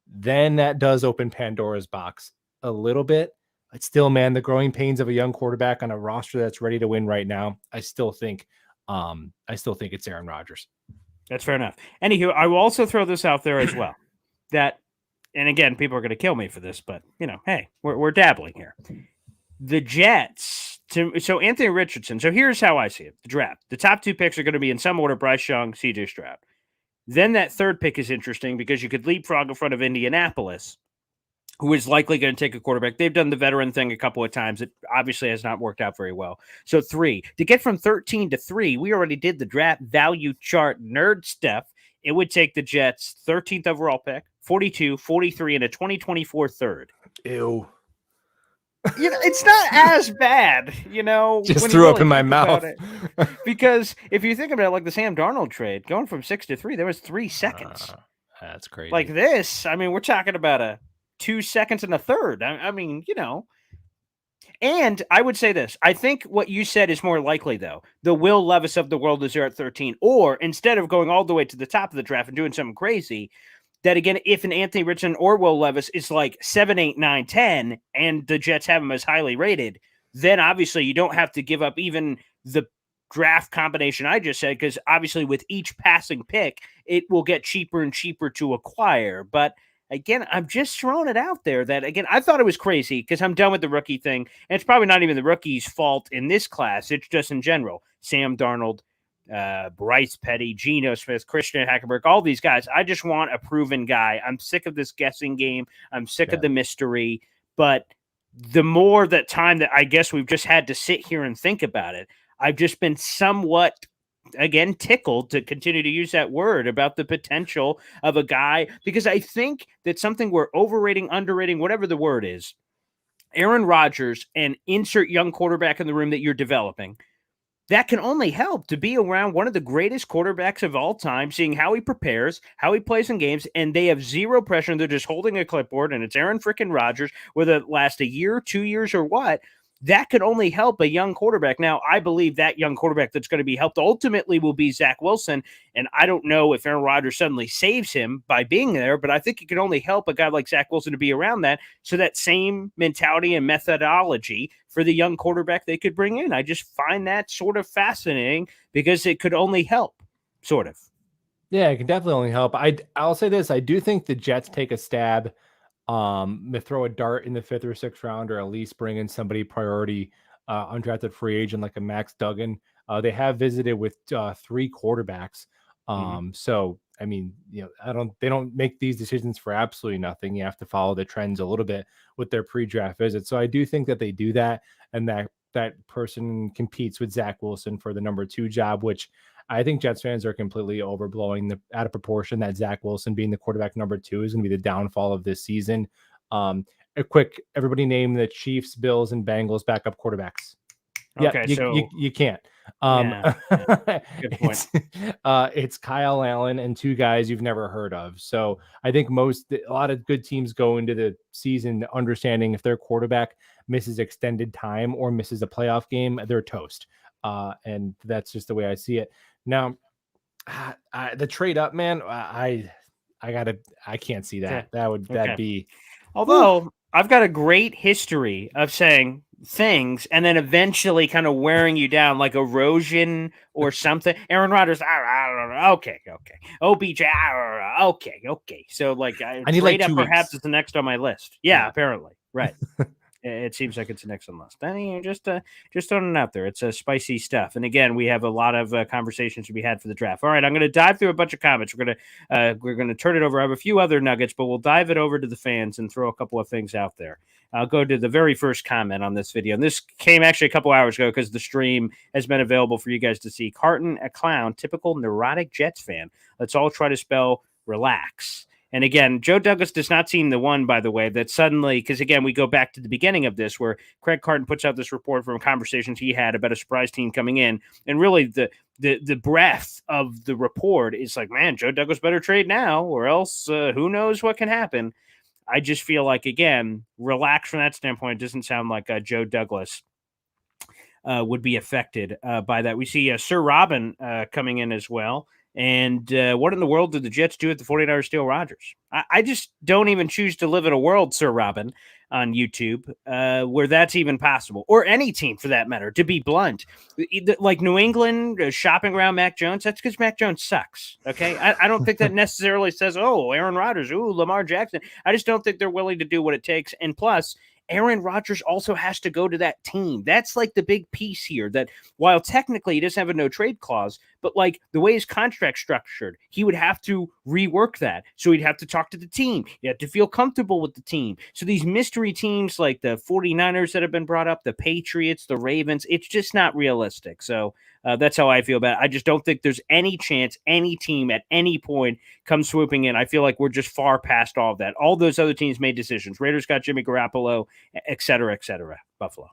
then that does open Pandora's box a little bit. But still, man, the growing pains of a young quarterback on a roster that's ready to win right now, I still think it's Aaron Rodgers. That's fair enough. Anywho, I will also throw this out there as well. That, and again, people are going to kill me for this, but hey, we're dabbling here. The Jets, so Anthony Richardson. So here's how I see it: the draft. The top 2 picks are going to be in some order: Bryce Young, C.J. Stroud. Then that 3rd pick is interesting because you could leapfrog in front of Indianapolis, who is likely going to take a quarterback. They've done the veteran thing a couple of times. It obviously has not worked out very well. So 3. To get from 13 to 3, we already did the draft value chart nerd stuff. It would take the Jets 13th overall pick, 42, 43, and a 2024 3rd. Ew. It's not as bad, Just threw up in my mouth. Because if you think about it, like the Sam Darnold trade, going from 6 to 3, there was 3 seconds. That's crazy. Like this, I mean, we're talking about a 2 seconds and a third. I mean, And I would say this. I think what you said is more likely, though. The Will Levis of the world is there at 13. Or instead of going all the way to the top of the draft and doing something crazy, that again, if an Anthony Richardson or Will Levis is like 7, 8, 9, 10, and the Jets have him as highly rated, then obviously you don't have to give up even the draft combination I just said, because obviously with each passing pick, it will get cheaper and cheaper to acquire. But again, I'm just throwing it out there that, again, I thought it was crazy because I'm done with the rookie thing. And it's probably not even the rookie's fault in this class. It's just in general. Sam Darnold, Bryce Petty, Geno Smith, Christian Hackenberg, all these guys. I just want a proven guy. I'm sick of this guessing game. I'm sick of the mystery. But the more that time that I guess we've just had to sit here and think about it, I've just been somewhat, again, tickled, to continue to use that word, about the potential of a guy, because I think that something we're overrating, underrating, whatever the word is, Aaron Rodgers, and insert young quarterback in the room that you're developing, that can only help to be around one of the greatest quarterbacks of all time, seeing how he prepares, how he plays in games, and they have zero pressure, and they're just holding a clipboard, and it's Aaron freaking Rodgers, whether it lasts a year, 2 years, or what. That could only help a young quarterback. Now, I believe that young quarterback that's going to be helped ultimately will be Zach Wilson, and I don't know if Aaron Rodgers suddenly saves him by being there, but I think it can only help a guy like Zach Wilson to be around that, so that same mentality and methodology for the young quarterback they could bring in. I just find that sort of fascinating because it could only help, sort of. Yeah, it can definitely only help. I'll say this. I do think the Jets take a stab, throw a dart in the 5th or 6th round, or at least bring in somebody priority, undrafted free agent like a Max Duggan. They have visited with 3 quarterbacks. So, I mean, they don't make these decisions for absolutely nothing. You have to follow the trends a little bit with their pre-draft visits. So I do think that they do that, and that person competes with Zach Wilson for the number 2 job, which I think Jets fans are completely overblowing out of proportion that Zach Wilson being the quarterback number 2 is going to be the downfall of this season. Everybody name the Chiefs, Bills, and Bengals backup quarterbacks. Okay, you can't. Good point. It's Kyle Allen and 2 guys you've never heard of. So I think a lot of good teams go into the season understanding if their quarterback misses extended time or misses a playoff game, they're toast. And that's just the way I see it. Now, the trade up, man, I can't see that. That'd be. Although I've got a great history of saying things and then eventually kind of wearing you down, like erosion or something. Aaron Rodgers, I don't know. Okay. OBJ, okay. So like, I need trade like up perhaps is the next on my list. Yeah. Apparently, right. It seems like it's the next on the list. I mean, just throwing it out there. It's spicy stuff. And again, we have a lot of conversations to be had for the draft. All right, I'm going to dive through a bunch of comments. We're going to turn it over. I have a few other nuggets, but we'll dive it over to the fans and throw a couple of things out there. I'll go to the very first comment on this video. And this came actually a couple hours ago because the stream has been available for you guys to see. Carton, a clown, typical neurotic Jets fan. Let's all try to spell relax. And again, Joe Douglas does not seem the one, by the way, that suddenly, because again, we go back to the beginning of this where Craig Carton puts out this report from conversations he had about a surprise team coming in. And really the breadth of the report is like, man, Joe Douglas better trade now or else who knows what can happen. I just feel like, again, relax from that standpoint. It doesn't sound like Joe Douglas. would be affected by that. We see Sir Robin coming in as well. And what in the world did the Jets do at the 49ers steal Rodgers? I just don't even choose to live in a world, Sir Robin, on YouTube where that's even possible, or any team for that matter, to be blunt. Like New England shopping around Mac Jones, that's because Mac Jones sucks, okay? I don't think that necessarily says, oh, Aaron Rodgers, ooh, Lamar Jackson. I just don't think they're willing to do what it takes. And plus, Aaron Rodgers also has to go to that team. That's like the big piece here, that while technically he doesn't have a no trade clause, but like the way his contract's structured, he would have to rework that. So he'd have to talk to the team. You have to feel comfortable with the team. So these mystery teams like the 49ers that have been brought up, the Patriots, the Ravens, it's just not realistic. So that's how I feel about it. I just don't think there's any chance any team at any point comes swooping in. I feel like we're just far past all of that. All those other teams made decisions. Raiders got Jimmy Garoppolo, et cetera, Buffalo.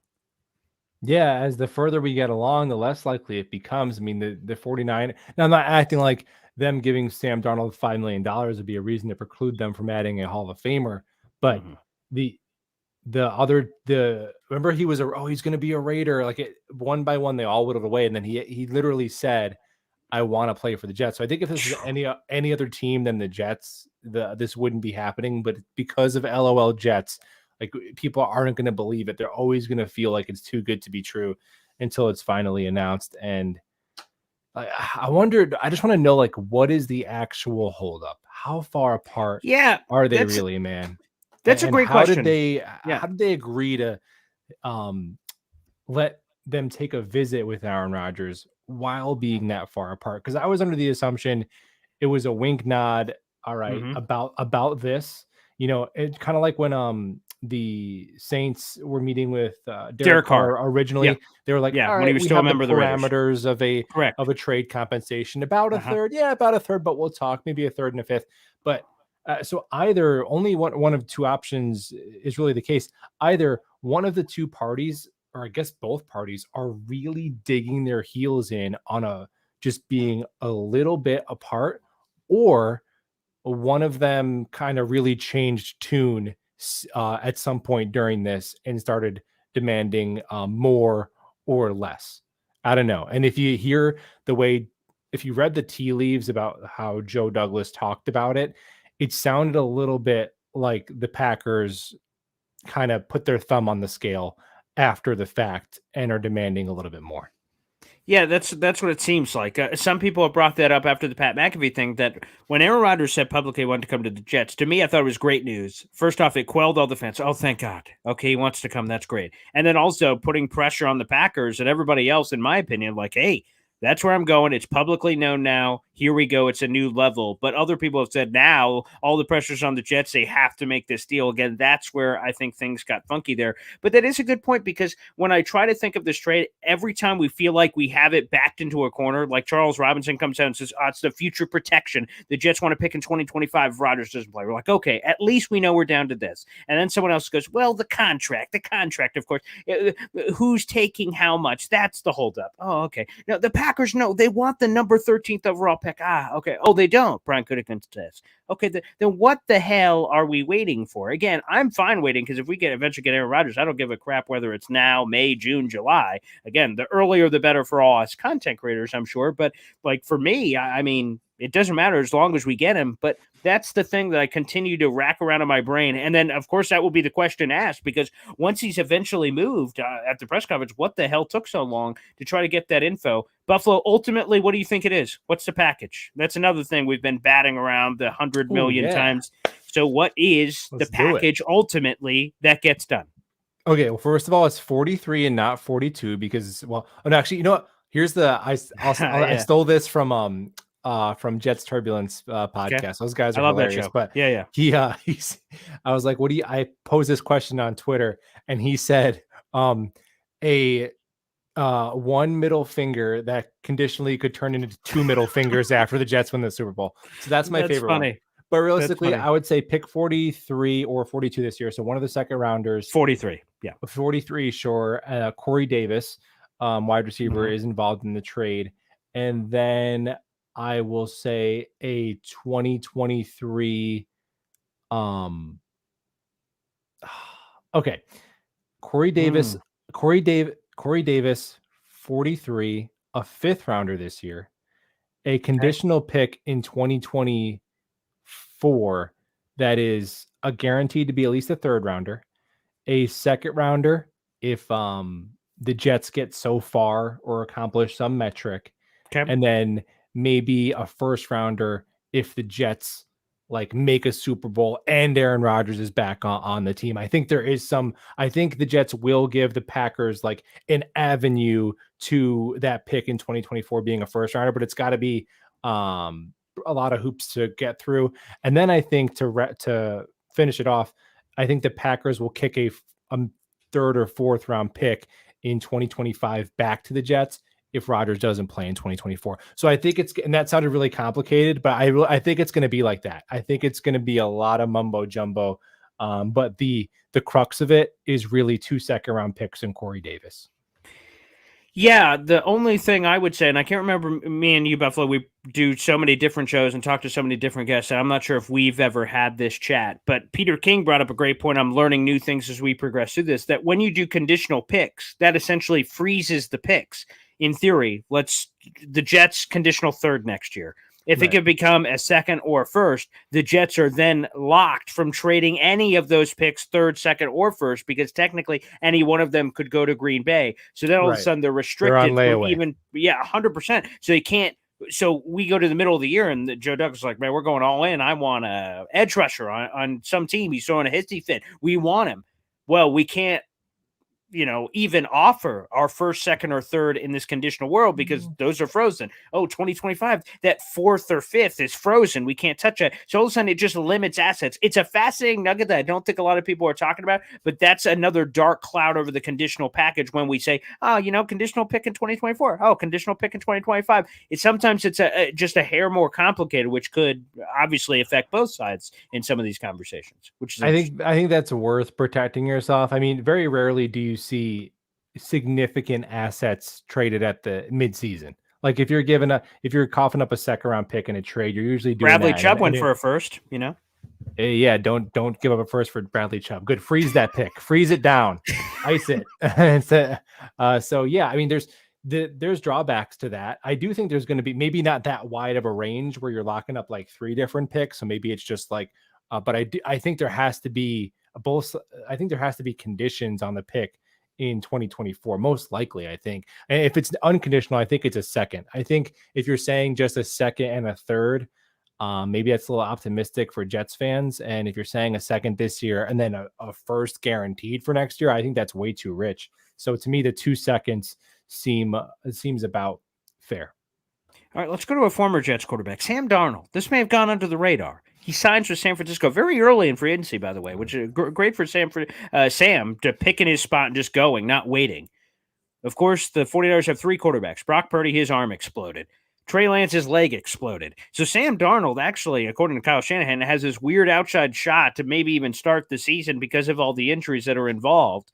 Yeah, as the further we get along, the less likely it becomes. I mean, the 49. Now, I'm not acting like them giving Sam Darnold $5 million would be a reason to preclude them from adding a Hall of Famer. But the remember he was he's going to be a Raider. Like one by one, they all whittled away, and then he literally said, "I want to play for the Jets." So I think if this is any other team than the Jets, this wouldn't be happening. But because of LOL Jets, like people aren't going to believe it. They're always going to feel like it's too good to be true until it's finally announced. And I wondered, I just want to know, like, what is the actual holdup? How far apart are they really, man? That's a great question. How did they agree to let them take a visit with Aaron Rodgers while being that far apart? Because I was under the assumption it was a wink nod. All right, about this, you know, it's kind of like when the Saints were meeting with Derek Carr originally. Yep. They were like, all right, when he was still a member of the parameters of a trade compensation, about a third, about a third, but we'll talk maybe a third and a fifth. But so either only one of two options is really the case. Either one of the two parties, or I guess both parties, are really digging their heels in on just being a little bit apart, or one of them kind of really changed tune at some point during this and started demanding more or less. I don't know. And if you hear if you read the tea leaves about how Joe Douglas talked about it, it sounded a little bit like the Packers kind of put their thumb on the scale after the fact and are demanding a little bit more. Yeah, that's what it seems like. Some people have brought that up after the Pat McAfee thing, that when Aaron Rodgers said publicly he wanted to come to the Jets, to me, I thought it was great news. First off, it quelled all the fans. Oh, thank God. Okay, he wants to come. That's great. And then also putting pressure on the Packers and everybody else, in my opinion, like, hey, that's where I'm going. It's publicly known now. Here we go. It's a new level. But other people have said now all the pressure's on the Jets. They have to make this deal. Again, that's where I think things got funky there. But that is a good point, because when I try to think of this trade, every time we feel like we have it backed into a corner, like Charles Robinson comes out and says, oh, it's the future protection. The Jets want to pick in 2025 if Rodgers doesn't play. We're like, okay, at least we know we're down to this. And then someone else goes, well, the contract, of course. Who's taking how much? That's the holdup. Oh, okay. No, the Packers, no, they want the number 13th overall pick. Ah, okay. Oh, they don't. Brian Gutekunst says. Okay, then what the hell are we waiting for? Again, I'm fine waiting, because if we eventually get Aaron Rodgers, I don't give a crap whether it's now, May, June, July. Again, the earlier the better for all us content creators, I'm sure. But like for me, I mean, it doesn't matter as long as we get him. But that's the thing that I continue to rack around in my brain. And then, of course, that will be the question asked, because once he's eventually moved at the press conference, what the hell took so long to try to get that info? Buffalo, ultimately, what do you think it is? What's the package? That's another thing we've been batting around the 100 million times. So what is the package ultimately that gets done? Okay, well, first of all, it's 43 and not 42 because, well, no, actually, you know what? Here's I stole this from Jets Turbulence podcast. Okay. Those guys are hilarious. But I was like, I posed this question on Twitter, and he said, one middle finger that conditionally could turn into two middle fingers after the Jets win the Super Bowl. So that's my favorite one. But realistically, I would say pick 43 or 42 this year. So one of the second rounders. 43. Yeah. 43, sure. Corey Davis, wide receiver, is involved in the trade. And then I will say a 2023. Okay. Corey Davis, 43, a 5th rounder this year, a conditional pick in 2024 that is a guaranteed to be at least a 3rd rounder, a 2nd rounder if the Jets get so far or accomplish some metric, and then maybe a 1st rounder if the Jets like make a Super Bowl and Aaron Rodgers is back on the team. I think the Jets will give the Packers like an avenue to that pick in 2024 being a 1st rounder, but it's got to be a lot of hoops to get through. And then I think to finish it off, I think the Packers will kick a 3rd or 4th round pick in 2025 back to the Jets if Rodgers doesn't play in 2024. So I think and that sounded really complicated, but I think it's going to be like that. I think it's going to be a lot of mumbo jumbo. But the crux of it is really 2 second round picks and Corey Davis. Yeah, the only thing I would say, and I can't remember, me and you, Buffalo, we do so many different shows and talk to so many different guests, and I'm not sure if we've ever had this chat, but Peter King brought up a great point. I'm learning new things as we progress through this, that when you do conditional picks, that essentially freezes the picks. In theory, the Jets conditional 3rd next year. If it could become a 2nd or 1st, the Jets are then locked from trading any of those picks, 3rd, 2nd, or 1st, because technically any one of them could go to Green Bay. So then all of a sudden they're restricted from even 100%. So they can't. So we go to the middle of the year and Joe Douglas is like, man, we're going all in. I want a edge rusher on some team. He's throwing a hissy fit. We want him. Well, we can't, even offer our 1st, 2nd, or 3rd in this conditional world because those are frozen. 2025, that 4th or 5th is frozen. We can't touch it. So all of a sudden it just limits assets. It's a fascinating nugget that I don't think a lot of people are talking about, but that's another dark cloud over the conditional package when we say, conditional pick in 2024. Conditional pick in 2025. Sometimes it's just a hair more complicated, which could obviously affect both sides in some of these conversations, which is I think that's worth protecting yourself. I mean, very rarely do you see significant assets traded at the midseason. Like if you're coughing up a 2nd round pick in a trade, you're usually doing Bradley Chubb went for a 1st, Yeah, don't give up a 1st for Bradley Chubb. Good, freeze that pick, freeze it down, ice it. So yeah, I mean, there's drawbacks to that. I do think there's going to be maybe not that wide of a range where you're locking up like 3 different picks. So maybe it's just like, but I think there has to be conditions on the pick in 2024, most likely. I think, and if it's unconditional, I think it's a 2nd. I think if you're saying just a 2nd and a 3rd, maybe that's a little optimistic for Jets fans. And if you're saying a 2nd this year and then a 1st guaranteed for next year, I think that's way too rich. So to me, the 2 seconds seems about fair. All right, let's go to a former Jets quarterback, Sam Darnold. This may have gone under the radar. He signs with San Francisco very early in free agency, by the way, which is great for Sam to pick in his spot and just going, not waiting. Of course, the 49ers have 3 quarterbacks. Brock Purdy, his arm exploded. Trey Lance's leg exploded. So Sam Darnold, actually, according to Kyle Shanahan, has this weird outside shot to maybe even start the season because of all the injuries that are involved.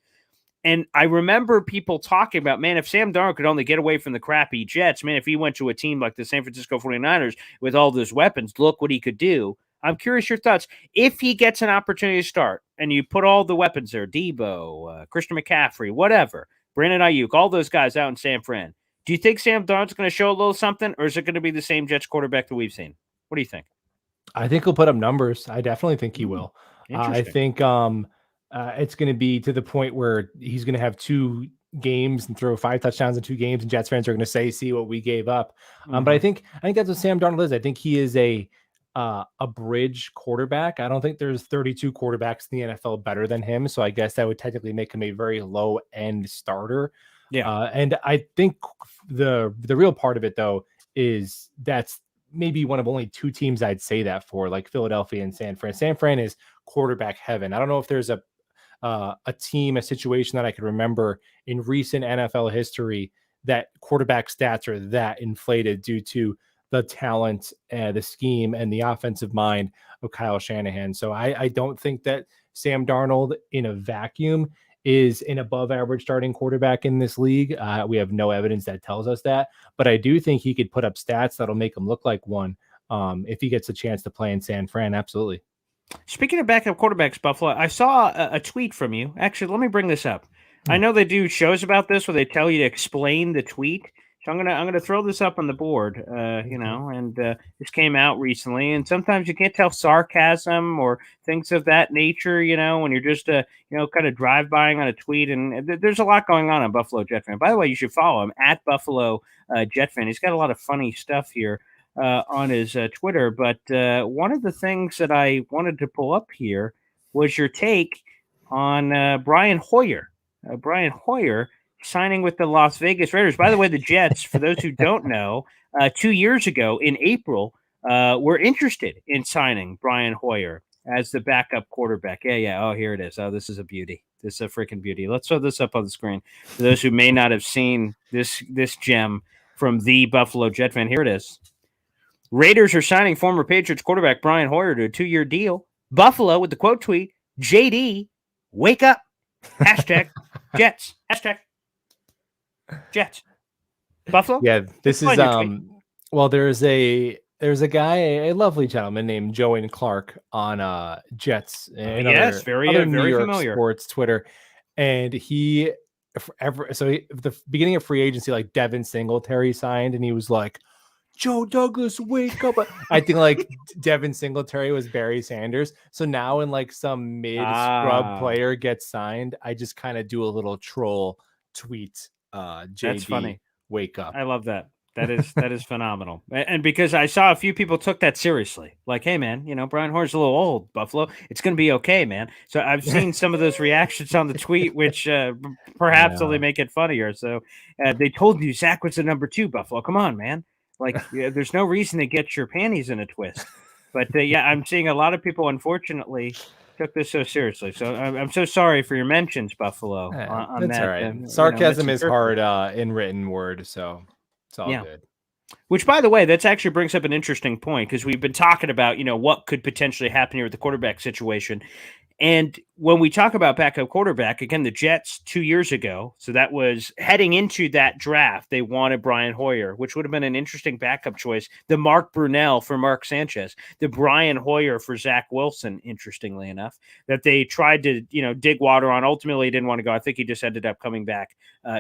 And I remember people talking about, man, if Sam Darnold could only get away from the crappy Jets, man, if he went to a team like the San Francisco 49ers with all those weapons, look what he could do. I'm curious your thoughts. If he gets an opportunity to start and you put all the weapons there, Debo, Christian McCaffrey, whatever, Brandon Ayuk, all those guys out in San Fran, do you think Sam Darnold's going to show a little something, or is it going to be the same Jets quarterback that we've seen? What do you think? I think he'll put up numbers. I definitely think he will. I think it's going to be to the point where he's going to have 2 games and throw 5 touchdowns in 2 games, and Jets fans are going to say, "See what we gave up." But I think that's what Sam Darnold is. I think he is a bridge quarterback. I don't think there's 32 quarterbacks in the NFL better than him. So I guess that would technically make him a very low end starter. Yeah. And I think the real part of it though is that's maybe one of only 2 teams I'd say that for, like Philadelphia and San Fran. San Fran is quarterback heaven. I don't know if there's a team, a situation that I could remember in recent NFL history that quarterback stats are that inflated due to the talent, the scheme, and the offensive mind of Kyle Shanahan. So I don't think that Sam Darnold in a vacuum is an above average starting quarterback in this league. We have no evidence that tells us that, but I do think he could put up stats that'll make him look like one if he gets a chance to play in San Fran. Absolutely. Speaking of backup quarterbacks, Buffalo, I saw a tweet from you. Actually, let me bring this up. I know they do shows about this where they tell you to explain the tweet. So I'm gonna throw this up on the board, and this came out recently. And sometimes you can't tell sarcasm or things of that nature, when you're just kind of drive-bying on a tweet. And there's a lot going on Buffalo Jet Fan. By the way, you should follow him at Buffalo Jet Fan. He's got a lot of funny stuff here on his Twitter. But one of the things that I wanted to pull up here was your take on Brian Hoyer. Brian Hoyer signing with the Las Vegas Raiders. By the way, the Jets, for those who don't know, 2 years ago in April, were interested in signing Brian Hoyer as the backup quarterback. Yeah. Oh, here it is. Oh, this is a beauty. This is a freaking beauty. Let's throw this up on the screen for those who may not have seen this gem from the Buffalo Jet Fan. Here it is. Raiders are signing former Patriots quarterback Brian Hoyer to a 2-year deal. Buffalo with the quote tweet, JD, wake up. Hashtag Jets. Hashtag Jets. Buffalo? Yeah, this is well, there's a guy, a lovely gentleman named Joey Clark on Jets and yes, very New York familiar sports Twitter. And the beginning of free agency, like Devin Singletary signed, and he was like, Joe Douglas, wake up. I think like Devin Singletary was Barry Sanders. So now when like some mid-scrub player gets signed, I just kind of do a little troll tweet. JD, that's funny. Wake up. I love that. That is phenomenal. And because I saw a few people took that seriously. Like, hey, man, Brian Hoyer's a little old, Buffalo. It's going to be okay, man. So I've seen some of those reactions on the tweet, which perhaps only make it funnier. So they told you Zach was the number 2, Buffalo. Come on, man. Like, there's no reason to get your panties in a twist. But, I'm seeing a lot of people, unfortunately, took this so seriously. So I'm so sorry for your mentions, Buffalo. On that's that. All right. Sarcasm is hard in written word, so it's all good. Which, by the way, that actually brings up an interesting point because we've been talking about, what could potentially happen here with the quarterback situation. And when we talk about backup quarterback, again, the Jets 2 years ago, so that was heading into that draft, they wanted Brian Hoyer, which would have been an interesting backup choice. The Mark Brunell for Mark Sanchez, the Brian Hoyer for Zach Wilson, interestingly enough, that they tried to, dig water on. Ultimately, he didn't want to go. I think he just ended up coming back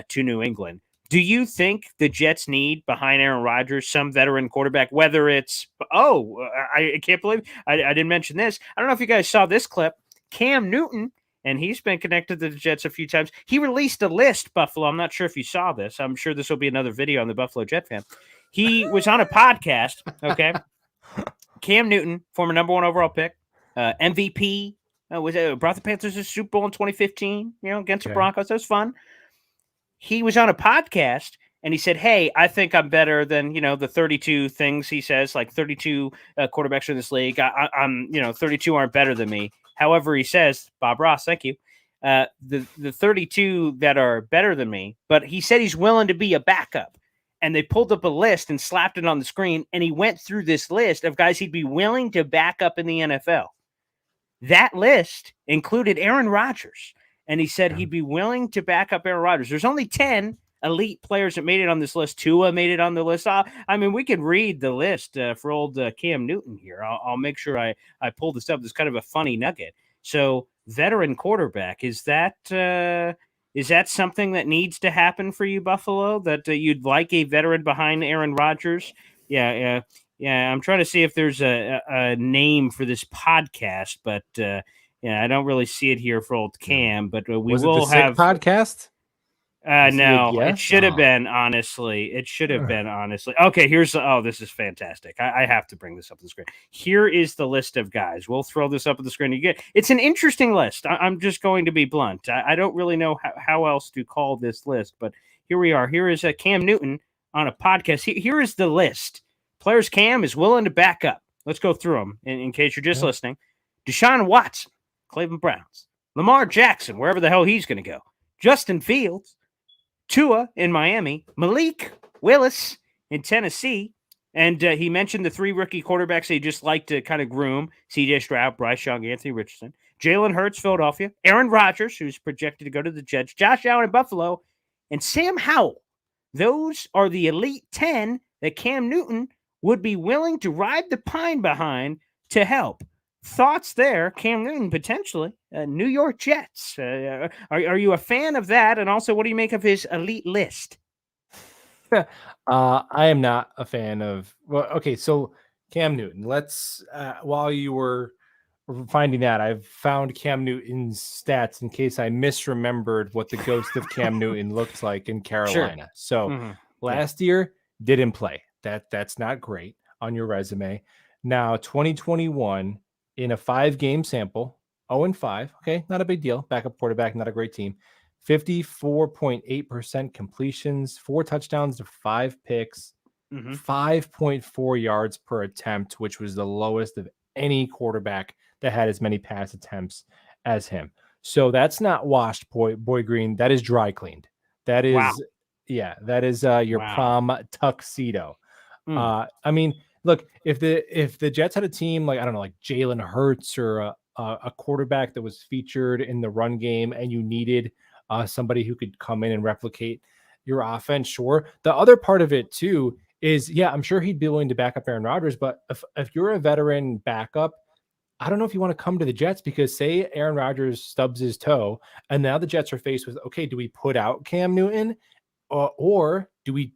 to New England. Do you think the Jets need, behind Aaron Rodgers, some veteran quarterback, whether it's, I can't believe I didn't mention this. I don't know if you guys saw this clip. Cam Newton, and he's been connected to the Jets a few times. He released a list, Buffalo. I'm not sure if you saw this. I'm sure this will be another video on the Buffalo Jet Fan. He was on a podcast, okay? Cam Newton, former number 1 overall pick, MVP, brought the Panthers to the Super Bowl in 2015, against the Broncos. That was fun. He was on a podcast, and he said, hey, I think I'm better than, the 32 things he says, like 32 quarterbacks in this league. I'm 32 aren't better than me. However, he says, Bob Ross, thank you, the 32 that are better than me, but he said he's willing to be a backup. And they pulled up a list and slapped it on the screen, and he went through this list of guys he'd be willing to back up in the NFL. That list included Aaron Rodgers, and he said he'd be willing to back up Aaron Rodgers. There's only 10 elite players that made it on this list. Tua made it on the list. We can read the list for old Cam Newton here. I'll make sure I pull this up. There's kind of a funny nugget. So veteran quarterback, is that something that needs to happen for you, Buffalo, that you'd like a veteran behind Aaron Rodgers? Yeah. I'm trying to see if there's a name for this podcast, but I don't really see it here for old Cam, but we will have podcast. No, it should have been, honestly. It should have been, honestly. Okay, this is fantastic. I have to bring this up on the screen. Here is the list of guys. We'll throw this up on the screen. It's an interesting list. I'm just going to be blunt. I don't really know how else to call this list, but here we are. Here is Cam Newton on a podcast. Here is the list. Players Cam is willing to back up. Let's go through them in case you're just listening. Deshaun Watson, Cleveland Browns. Lamar Jackson, wherever the hell he's going to go. Justin Fields. Tua in Miami, Malik Willis in Tennessee, and he mentioned the 3 rookie quarterbacks he just like to kind of groom: C.J. Stroud, Bryce Young, Anthony Richardson, Jalen Hurts, Philadelphia, Aaron Rodgers, who's projected to go to the Jets, Josh Allen in Buffalo, and Sam Howell. Those are the elite 10 that Cam Newton would be willing to ride the pine behind to help thoughts there. Cam Newton potentially, New York Jets. Are you a fan of that? And also, what do you make of his elite list? I am not a fan of. Well, okay, so Cam Newton. Let's while you were finding that, I've found Cam Newton's stats in case I misremembered what the ghost of Cam Newton looked like in Carolina. Sure. So last year didn't play. That's not great on your resume. Now 2021 in a 5-game sample, 0-5. Okay, not a big deal. Backup quarterback, not a great team. 54.8% completions, 4 touchdowns to 5 picks, 5.4 yards per attempt, which was the lowest of any quarterback that had as many pass attempts as him. So that's not washed, boy Green. That is dry cleaned. That is, that is your prom tuxedo. I mean, look, if the Jets had a team like, I don't know, like Jalen Hurts or a quarterback that was featured in the run game, and you needed somebody who could come in and replicate your offense, sure. The other part of it too is, I'm sure he'd be willing to back up Aaron Rodgers, but if you're a veteran backup, I don't know if you want to come to the Jets, because say Aaron Rodgers stubs his toe and now the Jets are faced with, okay, do we put out Cam Newton or do we,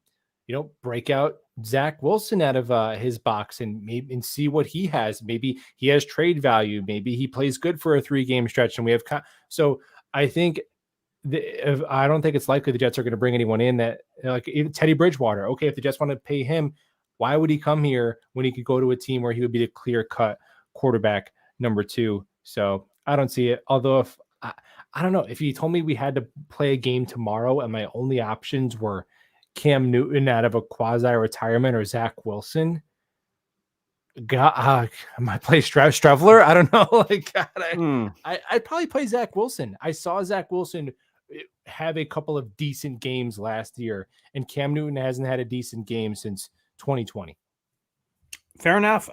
break out Zach Wilson out of his box and see what he has? Maybe he has trade value. Maybe he plays good for a 3-game stretch and we have, so I think I don't think it's likely the Jets are going to bring anyone in that, like Teddy Bridgewater. Okay, if the Jets want to pay him, why would he come here when he could go to a team where he would be the clear-cut quarterback number 2? So I don't see it. Although if I don't know, if you told me we had to play a game tomorrow and my only options were Cam Newton out of a quasi-retirement or Zach Wilson, I might play Strevler. I don't know. Like, I'd probably play Zach Wilson. I saw Zach Wilson have a couple of decent games last year, and Cam Newton hasn't had a decent game since 2020. Fair enough.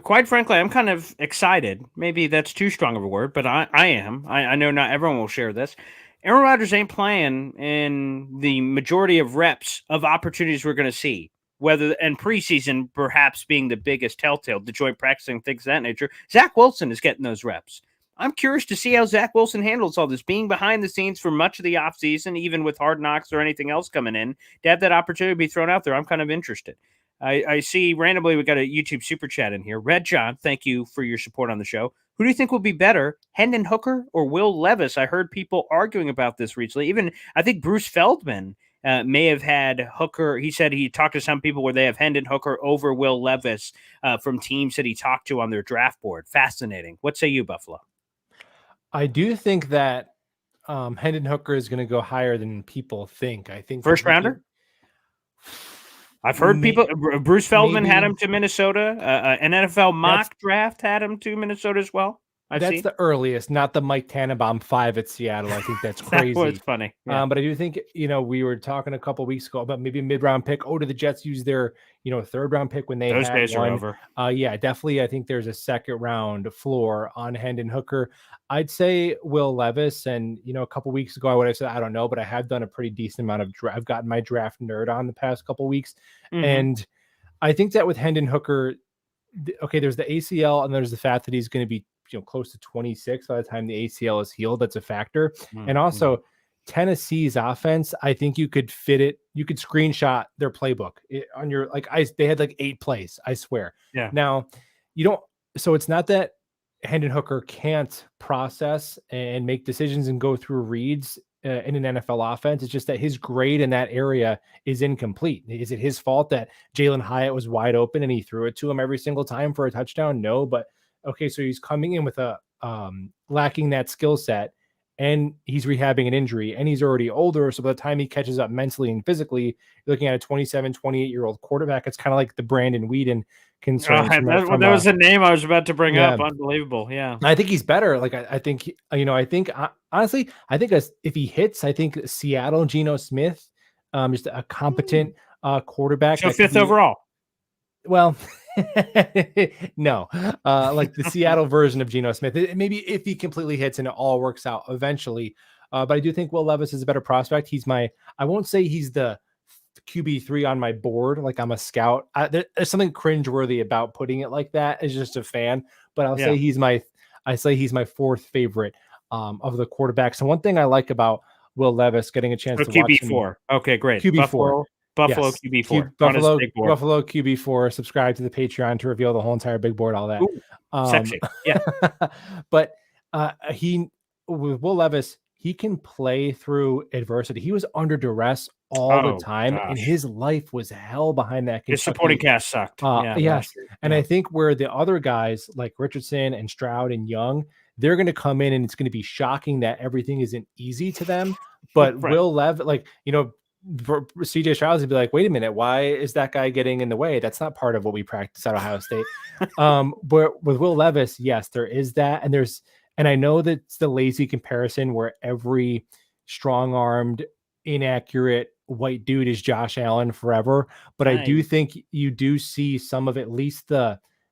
Quite frankly, I'm kind of excited. Maybe that's too strong of a word, but I am. I know not everyone will share this. Aaron Rodgers ain't playing in the majority of reps of opportunities we're going to see. And preseason perhaps being the biggest telltale, the joint practicing, things of that nature. Zach Wilson is getting those reps. I'm curious to see how Zach Wilson handles all this, being behind the scenes for much of the offseason, even with Hard Knocks or anything else coming in. To have that opportunity be thrown out there, I'm kind of interested. I see randomly we got a YouTube super chat in here. Red John, thank you for your support on the show. Who do you think will be better, Hendon Hooker or Will Levis? I heard people arguing about this recently. Even I think Bruce Feldman may have had Hooker. He said he talked to some people where they have Hendon Hooker over Will Levis from teams that he talked to on their draft board. Fascinating. What say you, Buffalo? I do think that Hendon Hooker is going to go higher than people think. I think first rounder. I've heard people. Bruce Feldman had him to Minnesota. An NFL mock draft had him to Minnesota as well. That's the earliest, not the Mike Tannenbaum 5 at Seattle. I think that's crazy. That was funny. Yeah. But I do think, we were talking a couple weeks ago about maybe a mid-round pick. Oh, did the Jets use their, 3rd-round pick when they those had days one? Are over. Yeah, definitely. I think there's a 2nd-round floor on Hendon Hooker. I'd say Will Levis, and a couple weeks ago I would have said I don't know, but I have done a pretty decent amount of I've gotten my draft nerd on the past couple weeks, and I think that with Hendon Hooker, okay, there's the ACL and there's the fact that he's going to be close to 26 by the time the ACL is healed. That's a factor. And also Tennessee's offense, I think you could fit it. You could screenshot their playbook on your, they had 8 plays, I swear. Yeah. Now so it's not that Hendon Hooker can't process and make decisions and go through reads in an NFL offense. It's just that his grade in that area is incomplete. Is it his fault that Jalen Hyatt was wide open and he threw it to him every single time for a touchdown? No, but okay, so he's coming in with a lacking that skill set, and he's rehabbing an injury, and he's already older. So by the time he catches up mentally and physically, you're looking at a 27, 28-year-old quarterback. It's kind of like the Brandon Weeden concerns. That was a name I was about to bring up. Unbelievable. Yeah. I think he's better. I think honestly, I think if he hits, I think Seattle, Geno Smith, just a competent quarterback. So 5th overall. Well, no, like the Seattle version of Geno Smith. Maybe if he completely hits and it all works out eventually. But I do think Will Levis is a better prospect. I won't say he's the QB3 on my board, like I'm a scout. There's something cringeworthy about putting it like that as just a fan, but I'll say he's my fourth favorite of the quarterbacks. And one thing I like about Will Levis getting a chance to watch QB4. Okay, great. QB4. Buffalo QB4. Buffalo QB4. Subscribe to the Patreon to reveal the whole entire big board, all that. Ooh, sexy. Yeah. But with Will Levis, he can play through adversity. He was under duress all the time, and his life was hell behind that. His supporting cast sucked. Yes. And I think where the other guys like Richardson and Stroud and Young, they're going to come in and it's going to be shocking that everything isn't easy to them. But Will Levis, like, CJ Stroud's would be like, wait a minute, why is that guy getting in the way? That's not part of what we practice at Ohio State. But with Will Levis, yes, there is that. And I know that's the lazy comparison where every strong-armed, inaccurate white dude is Josh Allen forever. But I do think you do see some of at least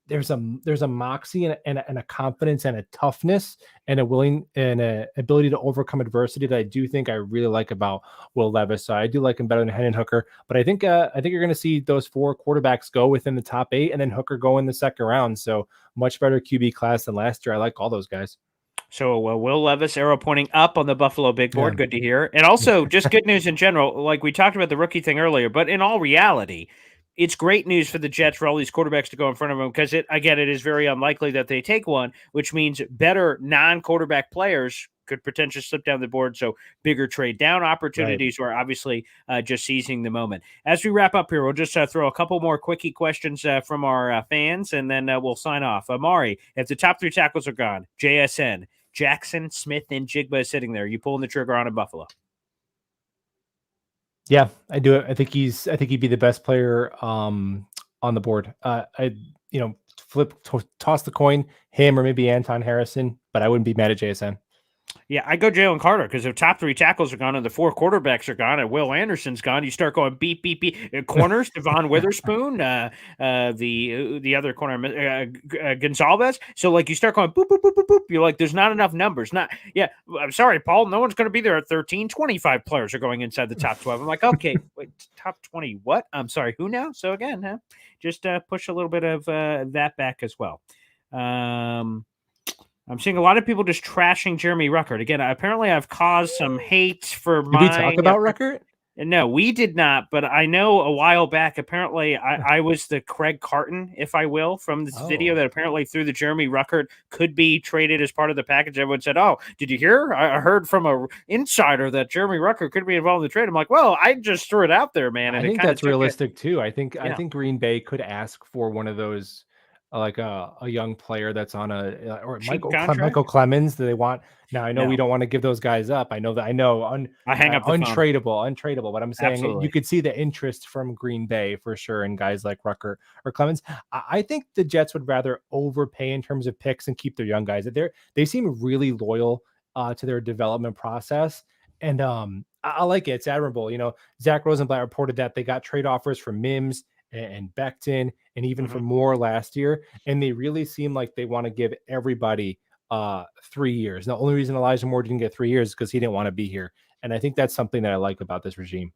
there's a moxie and a confidence and a toughness and a ability to overcome adversity that I do think I really like about Will Levis. So I do like him better than Hendon Hooker, but I think you're going to see those 4 quarterbacks go within the top 8 and then Hooker go in the second round. So much better QB class than last year. I like all those guys. So Will Levis, arrow pointing up on the Buffalo big board. Yeah. Good to hear. And also just good news in general. Like we talked about the rookie thing earlier, but in all reality, it's great news for the Jets for all these quarterbacks to go in front of them because it is very unlikely that they take one, which means better non-quarterback players could potentially slip down the board. So bigger trade down opportunities or obviously just seizing the moment. As we wrap up here, we'll just throw a couple more quickie questions from our fans, and then we'll sign off. Amari, if the top 3 tackles are gone, JSN, Jackson, Smith, and Jigba is sitting there, you pulling the trigger on a Buffalo? Yeah, I do it. I think he'd be the best player on the board. Toss the coin, him or maybe Anton Harrison, but I wouldn't be mad at JSN. Yeah, I go Jalen Carter because if top 3 tackles are gone and the 4 quarterbacks are gone and Will Anderson's gone, you start going beep, beep, beep. Corners, Devon Witherspoon, the other corner, Gonzalez. So, like, you start going boop, boop, boop, boop, boop. You're like, there's not enough numbers. I'm sorry, Paul. No one's going to be there at 13. 25 players are going inside the top 12. I'm like, okay, wait, top 20 what? I'm sorry, who now? So, again, just push a little bit of that back as well. I'm seeing a lot of people just trashing Jeremy Ruckert. Again, apparently I've caused some hate for Did we talk about Ruckert? No, we did not. But I know a while back, apparently I was the Craig Carton, if I will, from this video that apparently threw the Jeremy Ruckert could be traded as part of the package. Everyone said, oh, did you hear? I heard from an insider that Jeremy Ruckert could be involved in the trade. I'm like, well, I just threw it out there, man. And I think that's realistic too. I think Green Bay could ask for one of those, like a young player that's on or Michael Clemens that they want. Now I know we don't want to give those guys up. I know I hang up the untradeable, but I'm saying Absolutely. You could see the interest from Green Bay for sure in guys like Ruckert or Clemens. I think the Jets would rather overpay in terms of picks and keep their young guys. They seem really loyal to their development process. And I like it. It's admirable. Zach Rosenblatt reported that they got trade offers from Mims and Becton and even for Moore last year. And they really seem like they want to give everybody 3 years. The only reason Elijah Moore didn't get 3 years is because he didn't want to be here. And I think that's something that I like about this regime.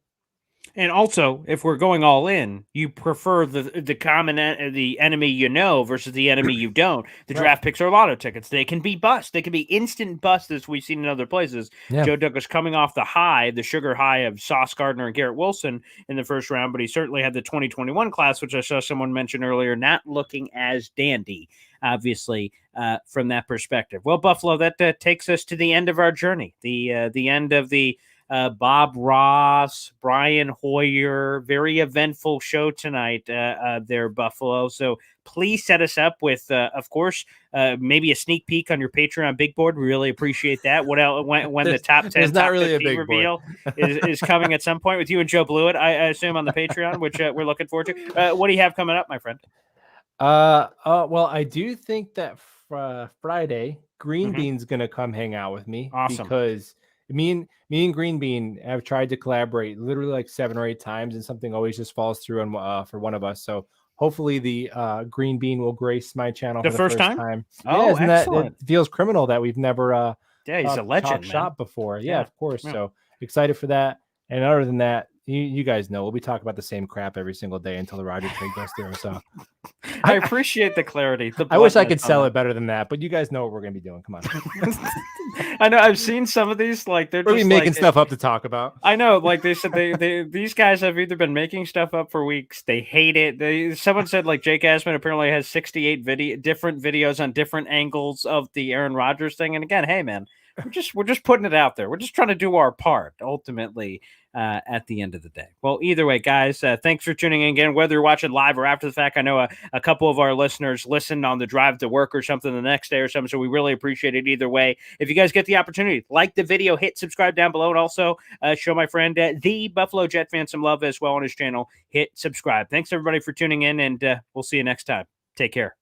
And also, if we're going all in, you prefer the enemy versus the enemy you don't. The draft picks are lotto tickets. They can be bust. They can be instant bust, as we've seen in other places. Yeah. Joe Douglas coming off the sugar high of Sauce Gardner and Garrett Wilson in the first round, but he certainly had the 2021 class, which I saw someone mention earlier, not looking as dandy, obviously, from that perspective. Well, Buffalo, that takes us to the end of our journey, the end of the Bob Ross, Brian Hoyer, very eventful show tonight there, Buffalo. So please set us up with, of course, maybe a sneak peek on your Patreon big board. We really appreciate that. What else when the top 10 top really a big reveal is coming at some point with you and Joe Blewett, I assume, on the Patreon, which we're looking forward to. What do you have coming up, my friend? Well, I do think that Friday, Green Bean's going to come hang out with me. Awesome. Because me and Green Bean have tried to collaborate literally like 7 or 8 times, and something always just falls through for one of us. So hopefully the Green Bean will grace my channel for the first time. Oh, excellent! It feels criminal that we've never he's a legend, shop before. Yeah, of course. Yeah. So excited for that. And other than that, You guys know we'll be talking about the same crap every single day until the Rodgers trade goes through. So I appreciate the clarity. I wish I could sell it better than that, but you guys know what we're gonna be doing. Come on. I know I've seen some of these, like they're just making stuff up to talk about. I know, like they said, these guys have either been making stuff up for weeks, they hate it. Someone said like Jake Asman apparently has 68 different videos on different angles of the Aaron Rodgers thing. And again, hey man, we're just putting it out there. We're just trying to do our part ultimately. At the end of the day. Well, either way, guys, thanks for tuning in again, whether you're watching live or after the fact. I know a couple of our listeners listened on the drive to work or something the next day or something, so we really appreciate it either way. If you guys get the opportunity, like the video, hit subscribe down below, and also show my friend, the Buffalo Jet fan, some love as well on his channel. Hit subscribe. Thanks, everybody, for tuning in, and we'll see you next time. Take care.